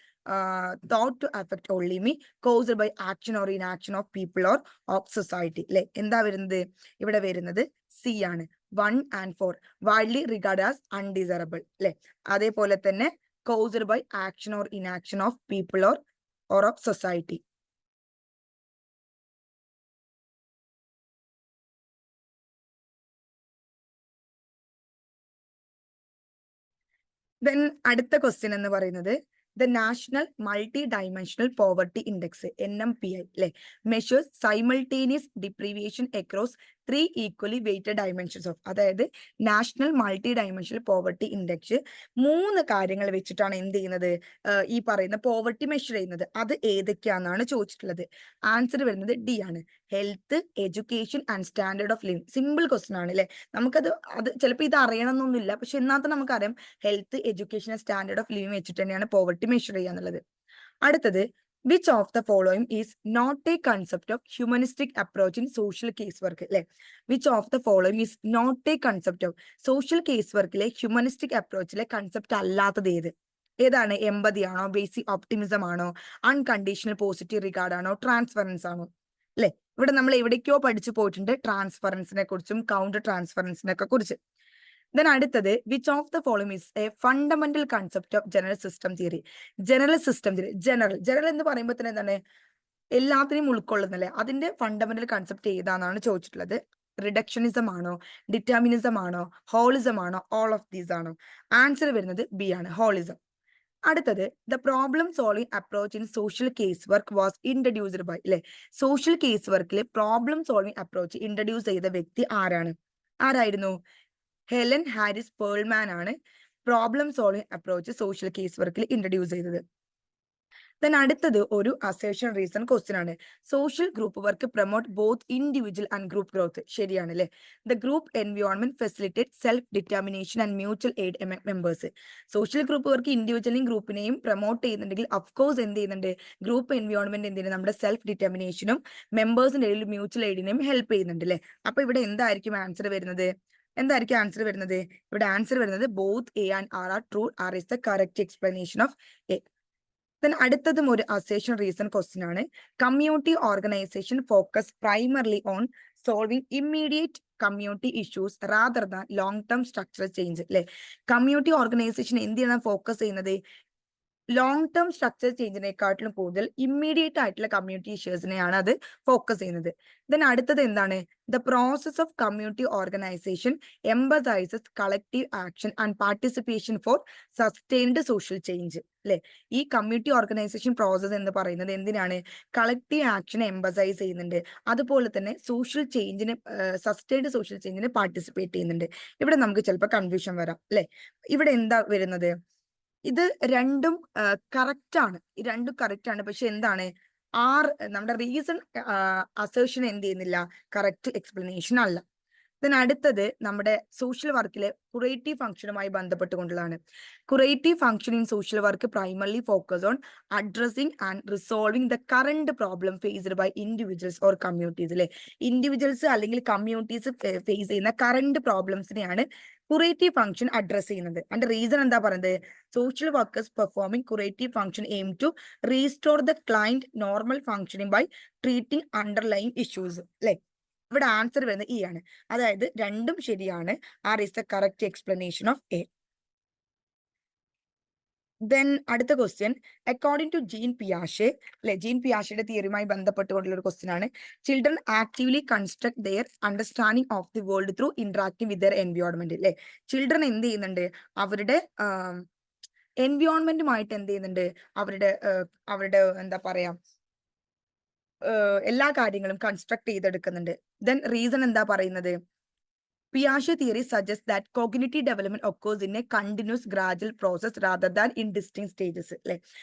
thought to affect only me, caused by action or inaction of people or of society. അല്ലെ, എന്താ വരുന്നത്? ഇവിടെ വരുന്നത് സി ആണ്, 1 and 4. widely regarded as undesirable, അല്ലെ. അതേപോലെ തന്നെ caused by action or inaction of people or of society. Then അടുത്ത ക്വസ്റ്റ്യൻ എന്ന് പറയുന്നത്, the national multi dimensional poverty index NMPI, അല്ലെ, measures simultaneous deprivation across 3 equally weighted dimensions of. അതായത് national multi dimensional poverty index 3 കാര്യങ്ങൾ വെച്ചിട്ടാണ് എന്ത് ചെയ്യുന്നത്, ഈ പറയുന്ന പോവർട്ടി മെഷർ ചെയ്യുന്നത്. അത് ഏതൊക്കെയാണെന്നാണ് ചോദിച്ചിട്ടുള്ളത്. ആൻസർ വരുന്നത് ഡി ആണ്, health, education and standard of living. Simple question ആണ്, അല്ലെ. നമുക്കത് ചിലപ്പോൾ ഇത് അറിയണമെന്നൊന്നുമില്ല, പക്ഷെ എന്നാത്ത നമുക്കറിയാം health, education, standard of living വെച്ചിട്ട് തന്നെയാണ് പോവർട്ടി മെഷർ ചെയ്യുക എന്നുള്ളത്. അടുത്തത്, which of the following is not a concept of humanistic approach in social case work, അല്ലെ. Which of the following is not a concept of social case വർക്കിലെ humanistic അപ്രോച്ചിലെ concept അല്ലാത്തത് ഏതാണ്? എമ്പതി ആണോ, basic optimism ആണോ, unconditional positive regard ആണോ, transference ആണോ? അല്ലെ, ഇവിടെ നമ്മൾ എവിടേക്കോ പഠിച്ചു പോയിട്ടുണ്ട് ട്രാൻസ്ഫറൻസിനെ കുറിച്ചും കൗണ്ടർ ട്രാൻസ്ഫറൻസിനെ കുറിച്ച്. Then അടുത്തത്, which of the following is A fundamental concept of general system theory. General system theory, general എന്ന് പറയുമ്പോൾ തന്നെ എന്താണ്, എല്ലാത്തിനെയും ഉൾക്കൊള്ളുന്നല്ലേ. അതിന്റെ ഫണ്ടമെന്റൽ കൺസെപ്റ്റ് ഏതാണെന്നാണ് ചോദിച്ചിട്ടുള്ളത്. റിഡക്ഷനിസം ആണോ, ഡിറ്റർമിനിസം ആണോ, ഹോളിസം ആണോ, ഓൾ ഓഫ് ദീസ് ആണോ? ആൻസർ വരുന്നത് ബി ആണ്, ഹോളിസം. അടുത്തത്, the problem solving approach in social case work was introduced by, അല്ലെ. സോഷ്യൽ കേസ് വർക്കിൽ പ്രോബ്ലം സോൾവിംഗ് അപ്രോച്ച് ഇൻട്രൊഡ്യൂസ് ചെയ്ത വ്യക്തി ആരായിരുന്നു? ഹെലൻ ഹാരിസ് പേൾമാൻ ആണ് problem solving approach social case വർക്കിൽ ഇൻട്രൊഡ്യൂസ് ചെയ്തത്. Then അടുത്തത് ഒരു അസേഷൻ റീസൺ ക്വസ്റ്റ്യൻ ആണ്. Social group work promote both individual and group growth. ശരിയാണ് അല്ലേ? The group environment facilitate self determination and mutual aid among members. Social group work ഇൻഡിവിജ്വലിനെയും ഗ്രൂപ്പിനെയും promote ചെയ്യുന്നുണ്ടെങ്കിൽ അഫ്കോഴ്സ് എന്ത് ചെയ്യുന്നുണ്ട്? ഗ്രൂപ്പ് എൻവയോൺമെന്റ് എന്ത് ചെയ്യുന്നത്? നമ്മുടെ സെൽഫ് ഡിറ്റർമിനേഷനും മെമ്പേഴ്സിന്റെ ഇടയിൽ മ്യൂച്വൽ എയ്ഡിനെയും ഹെൽപ്പ് ചെയ്യുന്നുണ്ട് അല്ലേ? അപ്പൊ ഇവിടെ എന്തായിരിക്കും ആൻസർ വരുന്നത്? എന്തായിരിക്കും ആൻസർ വരുന്നത്? ഇവിടെ ആൻസർ വരുന്നത് both A and R R true. R is the correct explanation of A. Then അടുത്തതും ഒരു അസേഷൻ റീസൺ ക്വസ്റ്റ്യൻ ആണ്. Community organization focus primarily on solving immediate community issues rather than long term structural change അല്ലെ? Community organization എന്തിനാണ് focus ചെയ്യുന്നത്? Long term structure ചേഞ്ചിനെക്കാട്ടിലും കൂടുതൽ immediate ആയിട്ടുള്ള community ഇഷ്യൂസിനെയാണ് അത് ഫോക്കസ് ചെയ്യുന്നത്. ദെൻ അടുത്തത് എന്താണ്? The process of community organization emphasizes collective action and participation for sustained social change അല്ലെ? ഈ കമ്മ്യൂണിറ്റി ഓർഗനൈസേഷൻ പ്രോസസ് എന്ന് പറയുന്നത് എന്തിനാണ്? കളക്റ്റീവ് ആക്ഷനെ എംബസൈസ് ചെയ്യുന്നുണ്ട്, അതുപോലെ തന്നെ സോഷ്യൽ ചേഞ്ചിന് സസ്റ്റൈൻഡ് സോഷ്യൽ ചേഞ്ചിന് പാർട്ടിസിപ്പേറ്റ് ചെയ്യുന്നുണ്ട്. ഇവിടെ നമുക്ക് ചിലപ്പോൾ കൺഫ്യൂഷൻ വരാം അല്ലെ? ഇവിടെ എന്താ വരുന്നത്? ഇത് രണ്ടും കറക്റ്റ് ആണ്. ഈ രണ്ടും കറക്റ്റ് ആണ്. പക്ഷെ എന്താണ്? നമ്മുടെ റീസൺ അസേഷൻ എന്ത് ചെയ്യുന്നില്ല? കറക്റ്റ് എക്സ്പ്ലനേഷൻ അല്ല. then അടുത്തത് നമ്മുടെ സോഷ്യൽ വർക്കിലെ കുറേറ്റീവ് ഫംഗ്ഷനുമായി ബന്ധപ്പെട്ടുകൊണ്ടുള്ളതാണ്. Curative function in social work primarily focus on addressing and resolving the current problem faced by individuals or communities അല്ലെ? ഇൻഡിവിജ്വൽസ് അല്ലെങ്കിൽ കമ്മ്യൂണിറ്റീസ് ഫേസ് ചെയ്യുന്ന കറന്റ് പ്രോബ്ലംസിനെയാണ് കുറേറ്റീവ് ഫംഗ്ഷൻ അഡ്രസ് ചെയ്യുന്നത്. അതിന്റെ റീസൺ എന്താ പറയുന്നത്? Social workers performing curative function aim to restore the client normal functioning by treating underlying issues അല്ലെ? ഇവിടെ ആൻസർ വരുന്നത് ഇ ആണ്. അതായത് രണ്ടും ശരിയാണ്. R is the correct explanation of A. Then അടുത്ത ക്വസ്റ്റ്യൻ, അക്കോർഡിംഗ് ടു ജീൻ പിയാഷെ അല്ലെ? ജീൻ പിയാഷയുടെ തിയറിയുമായി ബന്ധപ്പെട്ടുകൊണ്ടുള്ള ഒരു ക്വസ്റ്റ്യൻ ആണ്. Children actively construct their understanding of the world through interacting with their environment അല്ലെ? ചിൽഡ്രൻ എന്ത് ചെയ്യുന്നുണ്ട്? അവരുടെ എൻവയോൺമെന്റുമായിട്ട് എന്ത് ചെയ്യുന്നുണ്ട്? അവരുടെ എന്താ പറയാ, എല്ലാ കാര്യങ്ങളും കൺസ്ട്രക്ട് ചെയ്തെടുക്കുന്നുണ്ട്. ദെൻ റീസൺ എന്താ പറയുന്നത്? Piaget theory suggests that cognitive development occurs in a continuous gradual process rather than in distinct stages അല്ലെ?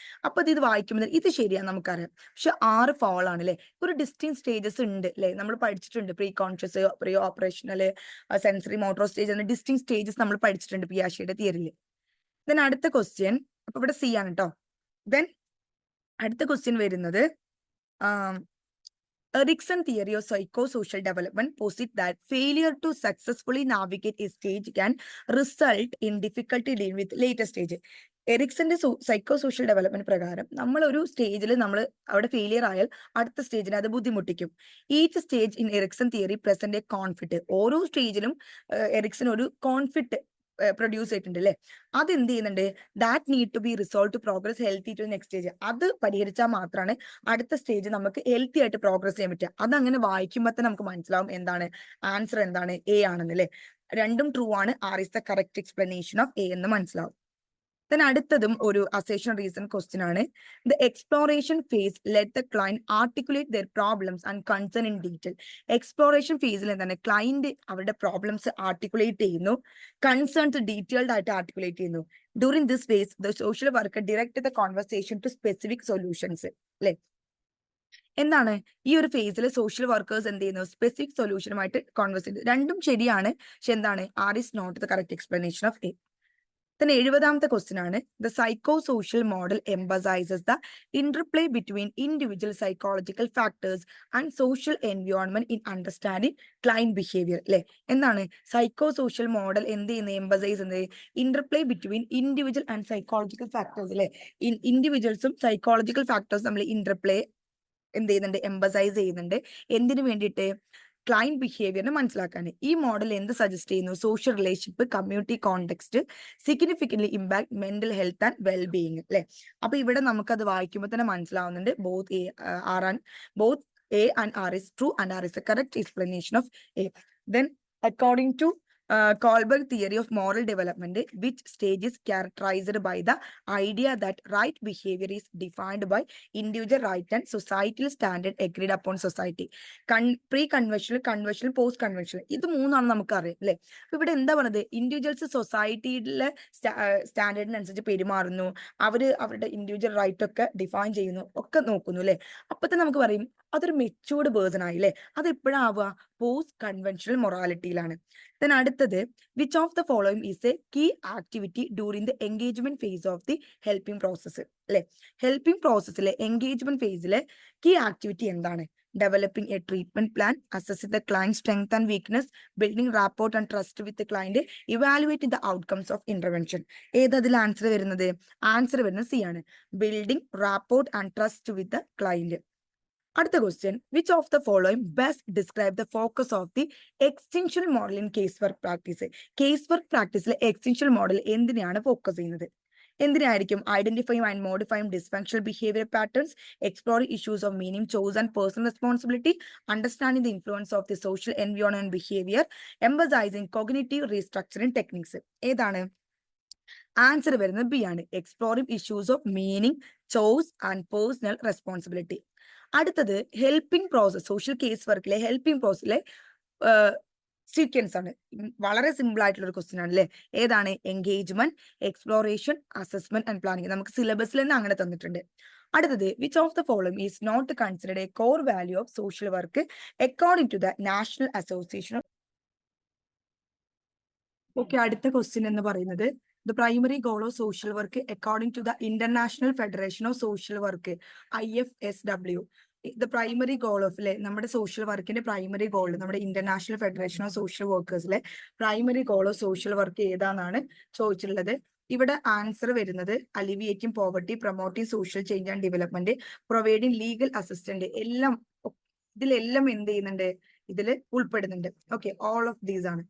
അപ്പൊ ഇത് വായിക്കുമ്പോൾ ഇത് ശരിയാണ്, നമുക്കറിയാം. പക്ഷെ 6 ഫോൾ ആണ് അല്ലെ? ഒരു ഡിസ്റ്റിങ് സ്റ്റേജസ് ഉണ്ട് അല്ലെ? നമ്മൾ പഠിച്ചിട്ടുണ്ട്. Pre conscious, pre operational, sensory motor stage എന്ന ഡിസ്റ്റിങ് സ്റ്റേജസ് നമ്മൾ പഠിച്ചിട്ടുണ്ട് പിയാഷയുടെ തിയറിയിൽ. ദെൻ അടുത്ത ക്വസ്റ്റ്യൻ, അപ്പൊ ഇവിടെ സി ആണ് കേട്ടോ. ദെൻ അടുത്ത ക്വസ്റ്റ്യൻ വരുന്നത് Erikson theory of psychosocial development posits that failure to successfully navigate a stage can result in difficulty dealing with later stage. എറിക്സന്റെ സൈക്കോ സോഷ്യൽ ഡെവലപ്മെന്റ് പ്രകാരം നമ്മൾ ഒരു സ്റ്റേജിൽ നമ്മൾ അവിടെ ഫെയിലിയർ ആയാൽ അടുത്ത സ്റ്റേജിനെ അത് ബുദ്ധിമുട്ടിക്കും. Each stage in Erikson theory present a conflict. ഓരോ സ്റ്റേജിലും എറിക്സൺ ഒരു കോൺഫ്ലിക്റ്റ് പ്രൊഡ്യൂസ് ചെയ്തിട്ടുണ്ട് അല്ലെ? അത് എന്ത് ചെയ്യുന്നുണ്ട്? That need to be resolve to progress healthy to next stage. അത് പരിഹരിച്ചാൽ മാത്രമാണ് അടുത്ത സ്റ്റേജ് നമുക്ക് ഹെൽത്തി ആയിട്ട് പ്രോഗ്രസ് ചെയ്യാൻ പറ്റുക. അത് അങ്ങനെ വായിക്കുമ്പോൾ തന്നെ നമുക്ക് മനസ്സിലാവും എന്താണ് ആൻസർ, എന്താണ് എ ആണെന്ന് അല്ലെ? രണ്ടും ട്രൂ ആണ്. R is the correct explanation of A എന്ന് മനസ്സിലാവും. then അടുത്തതും ഒരു അസേഷൻ റീസൺ ക്വസ്റ്റ്യൻ ആണ്. The exploration phase let the client articulate their problems and concern in detail. Exploration ഫേസിൽ എന്താണ്? ക്ലയന്റ് അവരുടെ പ്രോബ്ലംസ് ആർട്ടിക്കുലേറ്റ് ചെയ്യുന്നു, കൺസേൺസ് ഡീറ്റെയിൽഡ് ആയിട്ട് ആർട്ടിക്കുലേറ്റ് ചെയ്യുന്നു. During this phase the social worker direct the conversation to specific solutions അല്ലെ? എന്താണ് ഈ ഒരു ഫേസിൽ സോഷ്യൽ വർക്കേഴ്സ് എന്ത് ചെയ്യുന്നു? സ്പെസിഫിക് സൊല്യൂഷനുമായിട്ട് കോൺവേഴ്സ് ചെയ്യുന്നു. രണ്ടും ശരിയാണ്. പക്ഷെ എന്താണ്? R is not the correct explanation of A. then 70ാമത്തെ ക്വസ്റ്റ്യൻ ആണ്. The psycho social model emphasizes the interplay between individual psychological factors and social environment in understanding client behaviour അല്ലെ? എന്താണ് സൈക്കോ സോഷ്യൽ മോഡൽ എന്ത് ചെയ്യുന്നത്? Emphasize ചെയ്യുന്നത് interplay between individual and psychological factors അല്ലെ? ഇൻഡിവിജ്വൽസും psychological ഫാക്ടേഴ്സും നമ്മൾ ഇന്റർപ്ലേ എന്ത് ചെയ്യുന്നുണ്ട്? എംബസൈസ് ചെയ്യുന്നുണ്ട്. എന്തിനു വേണ്ടിയിട്ട്? ക്ലയന്റ് ബിഹേവിയറിനെ മനസ്സിലാക്കാൻ. ഈ മോഡൽ എന്ത് സജസ്റ്റ് ചെയ്യുന്നു? Social relationship, community context significantly impact mental health and wellbeing അല്ലെ? അപ്പൊ ഇവിടെ നമുക്കത് വായിക്കുമ്പോൾ തന്നെ മനസ്സിലാവുന്നുണ്ട് both A and R is true and R is the correct explanation of A. Then according to Kohlberg theory of moral development, which stage is characterized by the idea that right behavior is defined by individual right and societal standard agreed upon society. Pre-conventional, conventional, post conventional, ഇത് മൂന്നാണ് നമുക്കറിയാം അല്ലെ. അപ്പൊ ഇവിടെ എന്താ പറഞ്ഞത്, individuals സൊസൈറ്റിയിലെ സ്റ്റാൻഡേർഡിനനുസരിച്ച് പെരുമാറുന്നു, അവരുടെ ഇൻഡിവിജ്വൽ റൈറ്റ് ഒക്കെ ഡിഫൈൻ ചെയ്യുന്നു, ഒക്കെ നോക്കുന്നു അല്ലെ. അപ്പൊ തന്നെ നമുക്ക് പറയും അതൊരു മെച്ചൂർഡ് പേഴ്സൺ ആയി അല്ലെ. അത് എപ്പോഴാവുക, പോസ്റ്റ് കൺവെൻഷണൽ മൊറാലിറ്റിയിലാണ്. Then അടുത്തത്, which of the following is a key activity during the engagement phase of the helping process അല്ലെ. ഹെൽപ്പിംഗ് പ്രോസസ്സിലെ എൻഗേജ്മെന്റ് ഫേസിലെ കീ ആക്ടിവിറ്റി എന്താണ്? Developing a treatment plan, assessing the client's strength and weakness, building rapport and trust with the client, evaluating the outcomes of intervention. ഏതതിൽ answer വരുന്നത്? Answer വരുന്നത് C ആണ്, building rapport and trust with the client. അടുത്ത question, which of the following best describe the focus of the existential model in case work practice. Case work പ്രാക്ടീസിലെ existential model എന്തിനാണ് focus ചെയ്യുന്നത്? എന്തിനായിരിക്കും? Identifying and modifying dysfunctional behaviour patterns, exploring issues of meaning, choice and personal responsibility, understanding the influence of the social environment behaviour, emphasizing cognitive restructuring techniques. ഏതാണ്? Answer വരുന്നത് B ആണ്, exploring issues of meaning, choice and personal responsibility. അടുത്തത് helping process, social case വർക്കിലെ helping പ്രോസസ്സിലെ sequence ആണ്. വളരെ simple ആയിട്ടുള്ള ഒരു ക്വസ്റ്റ്യൻ ആണ് അല്ലെ. ഏതാണ്? Engagement, exploration, assessment and planning. നമുക്ക് സിലബസിൽ തന്നെ അങ്ങനെ തന്നിട്ടുണ്ട്. അടുത്തത്, which of the following is not considered a core value of social work according to the national association. Okay, അടുത്ത ക്വസ്റ്റ്യൻ എന്ന് പറയുന്നത്, the primary goal of social work according to the International Federation of Social Work, IFSW. The primary goal of നമ്മുടെ social വർക്കിന്റെ primary goal, നമ്മുടെ international federation of social വർക്കേഴ്സിലെ primary goal of social work ഏതാണെന്നാണ് ചോദിച്ചിട്ടുള്ളത്. ഇവിടെ answer വരുന്നത് alleviating poverty, promoting social change and development, providing legal assistant. എല്ലാം ഇതിലെല്ലാം എന്ത് ചെയ്യുന്നുണ്ട്? ഇതിൽ ഉൾപ്പെടുന്നുണ്ട്. ഓക്കെ, ഓൾ ഓഫ് ദീസ് ആണ്.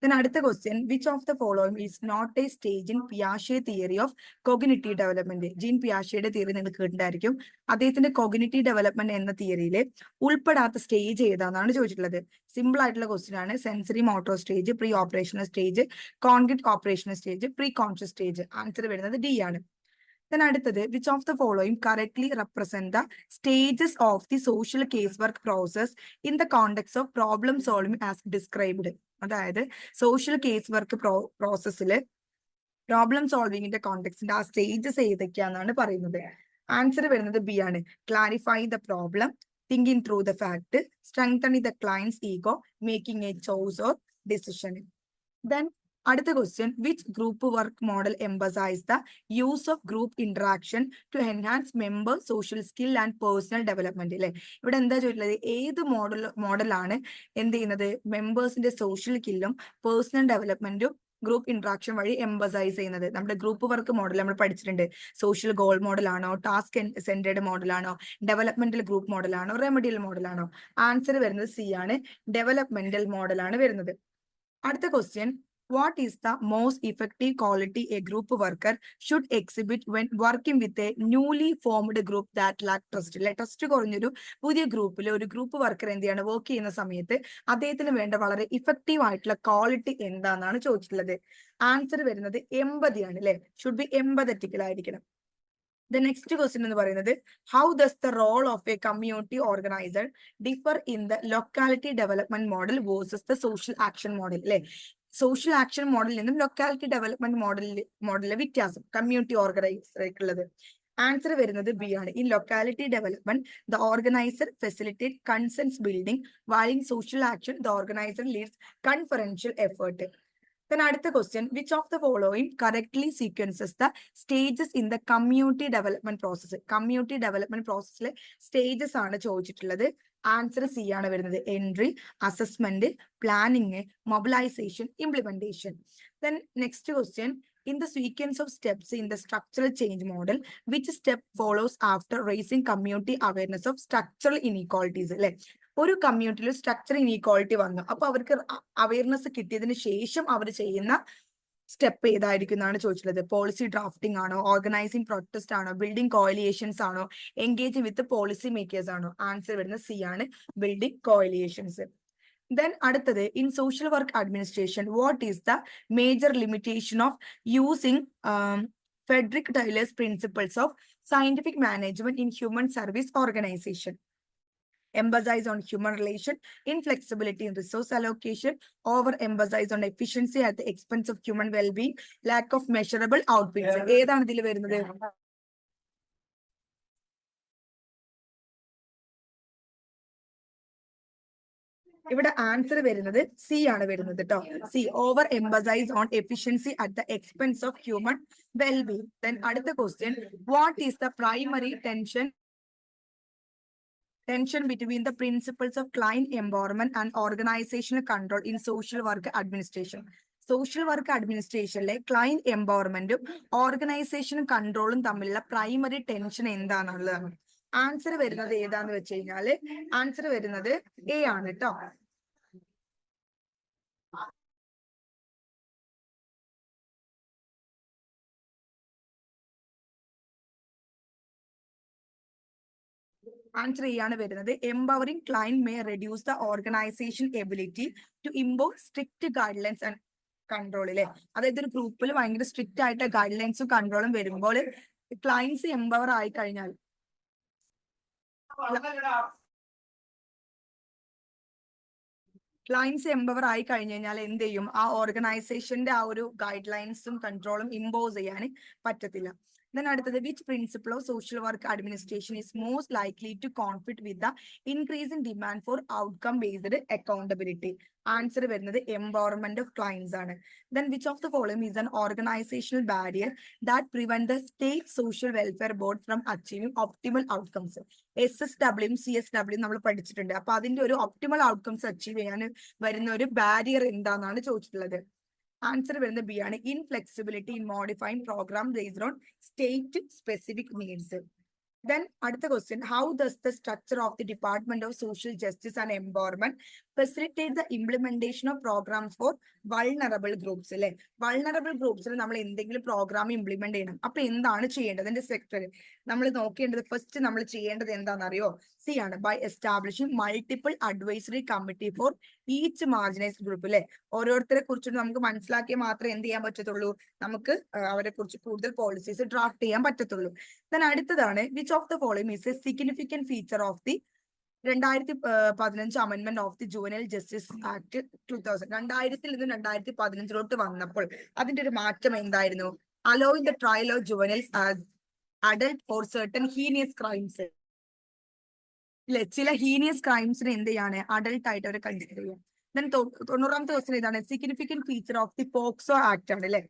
Then അടുത്ത question, which of the following is not a stage in പിയാഷെ theory of cognitive development. Jean പിയാഷെയുടെ തിയറി നിങ്ങൾ കേട്ടിട്ടായിരിക്കും. അദ്ദേഹത്തിന്റെ കോഗ്നിറ്റീവ് ഡെവലപ്മെന്റ് എന്ന തിയറിയിൽ ഉൾപ്പെടാത്ത സ്റ്റേജ് ഏതാണെന്നാണ് ചോദിച്ചിട്ടുള്ളത്. സിമ്പിൾ ആയിട്ടുള്ള ക്വസ്റ്റ്യൻ ആണ്. Sensory motor stage, pre operational stage, concrete operational stage, pre conscious stage. Answer വരുന്നത് ഡി ആണ്. Then അടുത്തത്, which of the following correctly represent the stages of the social case work process in the context of problem solving as described. അതായത് social case work പ്രോസസ്സിൽ problem സോൾവിങ്ങിന്റെ കോണ്ടെക്സ്റ്റിന്റെ ആ stages ഏതൊക്കെയാണെന്നാണ് പറയുന്നത്. ആൻസർ വരുന്നത് ബി ആണ്, clarify the problem, thinking through the fact, strengthening the clients ego, making a choice or decision. Then അടുത്ത question, which group work model emphasize the use of group interaction to enhance member social skill and personal development. അല്ലെ, ഇവിടെ എന്താ ചോദിക്കുന്നത്? ഏത് മോഡലാണ് എന്ത് ചെയ്യുന്നത്? മെമ്പേഴ്സിന്റെ സോഷ്യൽ സ്കില്ലും പേഴ്സണൽ ഡെവലപ്മെന്റും ഗ്രൂപ്പ് ഇന്ററാക്ഷൻ വഴി എംബസൈസ് ചെയ്യുന്നത്. നമ്മുടെ ഗ്രൂപ്പ് വർക്ക് മോഡൽ നമ്മൾ പഠിച്ചിട്ടുണ്ട്. സോഷ്യൽ ഗോൾ മോഡൽ ആണോ, ടാസ്ക് സെന്റേഡ് മോഡൽ ആണോ, ഡെവലപ്മെന്റൽ ഗ്രൂപ്പ് മോഡൽ ആണോ, റെമഡിയൽ മോഡൽ ആണോ? ആൻസർ വരുന്നത് സി ആണ്, ഡെവലപ്മെന്റൽ മോഡൽ ആണ് വരുന്നത്. അടുത്ത question, what is the most effective quality a group worker should exhibit when working with a newly formed group that lack trust? Trust കുറഞ്ഞൊരു പുതിയ ഗ്രൂപ്പിൽ ഒരു ഗ്രൂപ്പ് വർക്കർ എന്ത് ചെയ്യാണ്? വർക്ക് ചെയ്യുന്ന സമയത്ത് അദ്ദേഹത്തിന് വേണ്ട വളരെ ഇഫക്റ്റീവ് ആയിട്ടുള്ള ക്വാളിറ്റി എന്താണെന്നാണ് ചോദിച്ചിട്ടുള്ളത്. ആൻസർ വരുന്നത് എമ്പതി ആണ് അല്ലെ. ഷുഡ് ബി എമ്പതറ്റിക്കൽ ആയിരിക്കണം. The next question എന്ന് പറയുന്നത്, how does the role of a community organizer differ in the locality development model versus the social action model? അല്ലെ, സോഷ്യൽ ആക്ഷൻ മോഡലിൽ നിന്നും ലൊക്കാലിറ്റി ഡെവലപ്മെന്റ് മോഡലിലെ വ്യത്യാസം കമ്മ്യൂണിറ്റി ഓർഗനൈസർക്കുള്ളത്. ആൻസർ വരുന്നത് ബി ആണ്. In locality development the organiser facilitate conscience building, while in social action the organizer leads conferential effort. Then അടുത്ത question, which of the following correctly sequences the stages in the community development process. Community development പ്രോസസ്സിലെ stages ആണ് ചോദിച്ചിട്ടുള്ളത്. Answer C ആണ് വരുന്നത്, entry, assessment, planning, mobilization, implementation. Then next question, in the sequence of steps in the structural change model, which step follows after raising community awareness of structural inequalities? അല്ലെ, ഒരു കമ്മ്യൂണിറ്റിയിൽ structure inequality വന്നു, അപ്പൊ അവർക്ക് awareness കിട്ടിയതിന് ശേഷം അവർ ചെയ്യുന്ന step ഏതായിരിക്കും എന്നാണ് ചോദിച്ചിട്ടുള്ളത്. പോളിസി ഡ്രാഫ്റ്റിംഗ് ആണോ, ഓർഗനൈസിംഗ് പ്രൊട്ടസ്റ്റ് ആണോ, ബിൽഡിംഗ് കോയലിയേഷൻസ് ആണോ, എൻഗേജിംഗ് വിത്ത് പോളിസി മേക്കേഴ്സ് ആണോ? ആൻസർ വരുന്നത് സി ആണ്, ബിൽഡിംഗ് കോയലിയേഷൻസ്. Then അടുത്തത് in social work administration, what is the major limitation of using Frederick Taylor's principles of scientific management in human service organization? Emphasize on human relation, inflexibility in resource allocation, over-emphasize on efficiency at the expense of human well-being, lack of measurable outputs. ഏതാണ് ഇതിൽ വരുന്നത്? ഇവിടെ answer വരുന്നത് C ആണ് വരുന്നത് കേട്ടോ. C, over emphasize on efficiency at the expense of human wellbeing. Then അടുത്ത question, what is the primary tension between the principles of client empowerment and organizational control in social work administration? Social work അഡ്മിനിസ്ട്രേഷനിലെ client എംപവർമെന്റും ഓർഗനൈസേഷനും കൺട്രോളും തമ്മിലുള്ള primary tension എന്താണെന്നുള്ളതാണ്. Answer വരുന്നത് ഏതാന്ന് വെച്ച് കഴിഞ്ഞാല് ആൻസർ വരുന്നത് എ ആണ് കേട്ടോ. ആൻസർ ആണ് വരുന്നത് empowering client may reduce the organization ability to impose strict guidelines and കൺട്രോളിലെ. അതായത് ഒരു ഗ്രൂപ്പിൽ ഭയങ്കര സ്ട്രിക്റ്റ് ആയിട്ട് ഗൈഡ് ലൈൻസും കൺട്രോളും വരുമ്പോൾ ക്ലയൻസ് എംപവർ ആയി കഴിഞ്ഞാൽ എന്ത് ചെയ്യും? ആ ഓർഗനൈസേഷന്റെ ആ ഒരു ഗൈഡ് ലൈൻസും കൺട്രോളും ഇമ്പോസ് ചെയ്യാൻ പറ്റത്തില്ല. Then അടുത്തത്, which principle of social work administration is most likely to conflict with the increasing demand for outcome based accountability? Answer വരുന്നത് എംപവർമെന്റ് ഓഫ് ക്ലയൻസ് ആണ്. Then which of the following is an organizational barrier that prevent the state social welfare board from achieving optimal outcomes? SSW, CSW നമ്മൾ പഠിച്ചിട്ടുണ്ട്. അപ്പൊ അതിന്റെ ഒരു optimal outcomes achieve ചെയ്യാൻ വരുന്ന ഒരു ബാരിയർ എന്താണെന്നാണ് ചോദിച്ചിട്ടുള്ളത്. ആൻസർ വരുന്നത് ബി ആണ്, inflexibility in modifying programme based on state specific needs. Then അടുത്ത question, how does the structure of the Department of Social Justice and Empowerment facilitate the implementation of programs for vulnerable groups? അല്ലെ, vulnerable ഗ്രൂപ്പ്സിൽ നമ്മൾ എന്തെങ്കിലും programme implement ചെയ്യണം. അപ്പൊ എന്താണ് ചെയ്യേണ്ടത്? അതിന്റെ sector നമ്മൾ നോക്കേണ്ടത്, ഫസ്റ്റ് നമ്മൾ ചെയ്യേണ്ടത് എന്താണെന്നറിയോ? സി ആണ്, by establishing multiple advisory committee for each marginalized group. അല്ലെ, ഓരോരുത്തരെ കുറിച്ച് നമുക്ക് മനസ്സിലാക്കിയാൽ മാത്രമേ എന്ത് ചെയ്യാൻ പറ്റത്തുള്ളൂ? നമുക്ക് അവരെ കുറിച്ച് കൂടുതൽ പോളിസീസ് ഡ്രാഫ്റ്റ് ചെയ്യാൻ പറ്റത്തുള്ളൂ. then അടുത്തതാണ്, which of the following is a significant feature of the 2015 amendment of the juvenile justice act 2000? 2000 നിന്ന് 2015 വന്നപ്പോൾ അതിന്റെ ഒരു മാറ്റം എന്തായിരുന്നു? allowing the trial of juveniles as adult for certain heinous crimes. ഇല്ലെ, ചില ഹീനിയസ് ക്രൈംസിന് എന്ത് ചെയ്യാണ്? അഡൽട്ട് ആയിട്ട് അവരെ കൺസിഡർ ചെയ്യാം. then 90ാമത്തെ ക്വസ്റ്റ്യൻ ഇതാണ്, significant feature of the POCSO act ആണ്. അല്ലെ,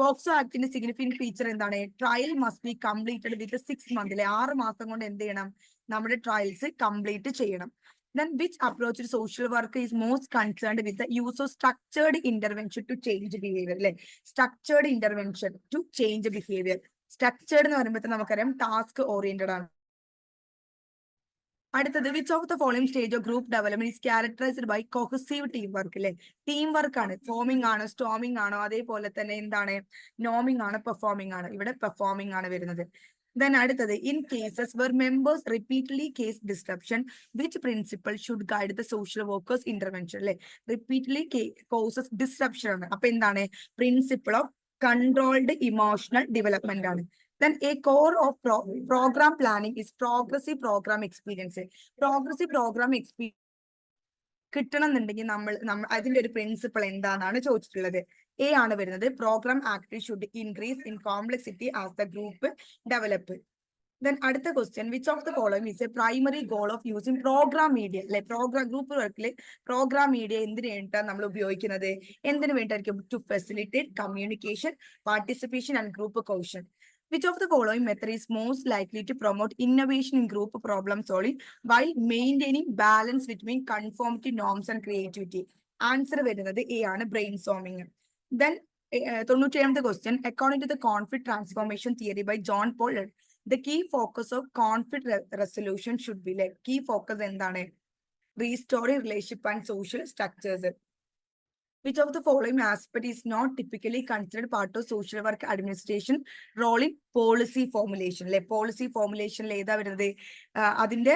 പോക്സോ ആക്ടിന്റെ സിഗ്നിഫിക്കന്റ് ഫീച്ചർ എന്താണ്? Trial must be completed with 6 months. 6 മാസം കൊണ്ട് എന്ത് ചെയ്യണം? നമ്മുടെ ട്രയൽസ് കംപ്ലീറ്റ് ചെയ്യണം. then which approach to social work is most concerned with the use of structured intervention to change behavior? അല്ലെ, structured intervention to change behavior. Structured എന്ന് പറയുമ്പോൾ നമുക്കറിയാം ടാസ്ക് ഓറിയന്റഡ് ആണ്. അടുത്തത്, which of the following stage of group development is characterized by cohesive team work? അല്ലെ, team work ആണ്. Forming ആണോ, storming ആണോ, അതേപോലെ തന്നെ എന്താണ്, നോമിംഗ് ആണോ, പെർഫോമിംഗ് ആണോ? ഇവിടെ പെർഫോമിംഗ് ആണ് വരുന്നത്. then അടുത്തത്, in cases where members repeatedly case disruption, which principle should guide the social workers intervention? അല്ലെ, റിപ്പീറ്റ്ലി കോസസ് ഡിസ്റപ്ഷൻ ആണ്. അപ്പൊ എന്താണ്? Principle of controlled emotional development ആണ്. then a core of program planning is progressive program experience. Progressive program experience കിട്ടണം എന്നുണ്ടെങ്കിൽ നമ്മൾ അതിന്റെ ഒരു പ്രിൻസിപ്പിൾ എന്താണെന്നാണ് ചോദിച്ചിട്ടുള്ളത്. എ ആണ് വരുന്നത്, programme activity should increase in complexity as the group develop. then അടുത്ത question, which of the following is a primary goal of using programme media? അല്ലെ, പ്രോഗ്രാം ഗ്രൂപ്പ് വർക്കിൽ പ്രോഗ്രാം മീഡിയ എന്തിനു വേണ്ടിയിട്ടാണ് നമ്മൾ ഉപയോഗിക്കുന്നത്? എന്തിനു വേണ്ടിയിട്ടായിരിക്കും? To facilitate communication, participation and group cohesion. which of the following method is most likely to promote innovation in group problem solving while maintaining balance between conformity, norms and creativity? Answer വരുന്നത് A ആണ്, brainstorming. then 97ാമത്തെ question, according to the conflict transformation theory by John Paul, the key focus of conflict resolution should be, like key focus എന്താണ്? restoring relationship and social structures. which of the following aspect is not typically considered part of social work administration role in policy formulation? അല്ലെ, policy ഫോർമുലേഷനിൽ ഏതാ വരുന്നത്? അതിന്റെ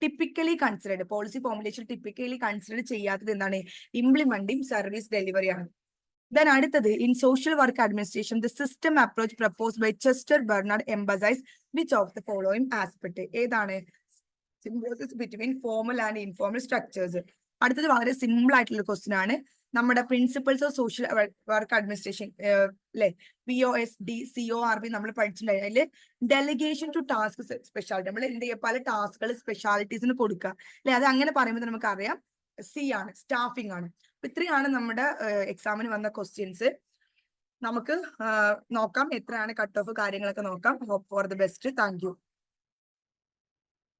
typically considered policy formulation typically consider ചെയ്യാത്തത് എന്താണ്? Implementing service delivery ആണ്. Then അടുത്തത് in social work administration the system approach proposed by Chester Bernard emphasize which of the following aspect? ഏതാണ്? Symbiosis between formal and informal structures. അടുത്തത് വളരെ simple ആയിട്ടുള്ള question ആണ്. നമ്മുടെ principles of social work administration അല്ലെ POSD നമ്മൾ പഠിച്ചിട്ടുണ്ടായി. അതില് delegation to task speciality നമ്മൾ എന്ത് ചെയ്യുക, പല ടാസ്കുകൾ സ്പെഷ്യാലിറ്റീസിന് കൊടുക്കുക അല്ലെ. അത് അങ്ങനെ പറയുമ്പോൾ നമുക്കറിയാം C ആണ്, സ്റ്റാഫിംഗ് ആണ്. ഇത്രയാണ് നമ്മുടെ എക്സാമിന് വന്ന ക്വസ്റ്റ്യൻസ്. നമുക്ക് നോക്കാം എത്രയാണ് കട്ട് ഓഫ് കാര്യങ്ങളൊക്കെ നോക്കാം. Hope for the best. Thank U.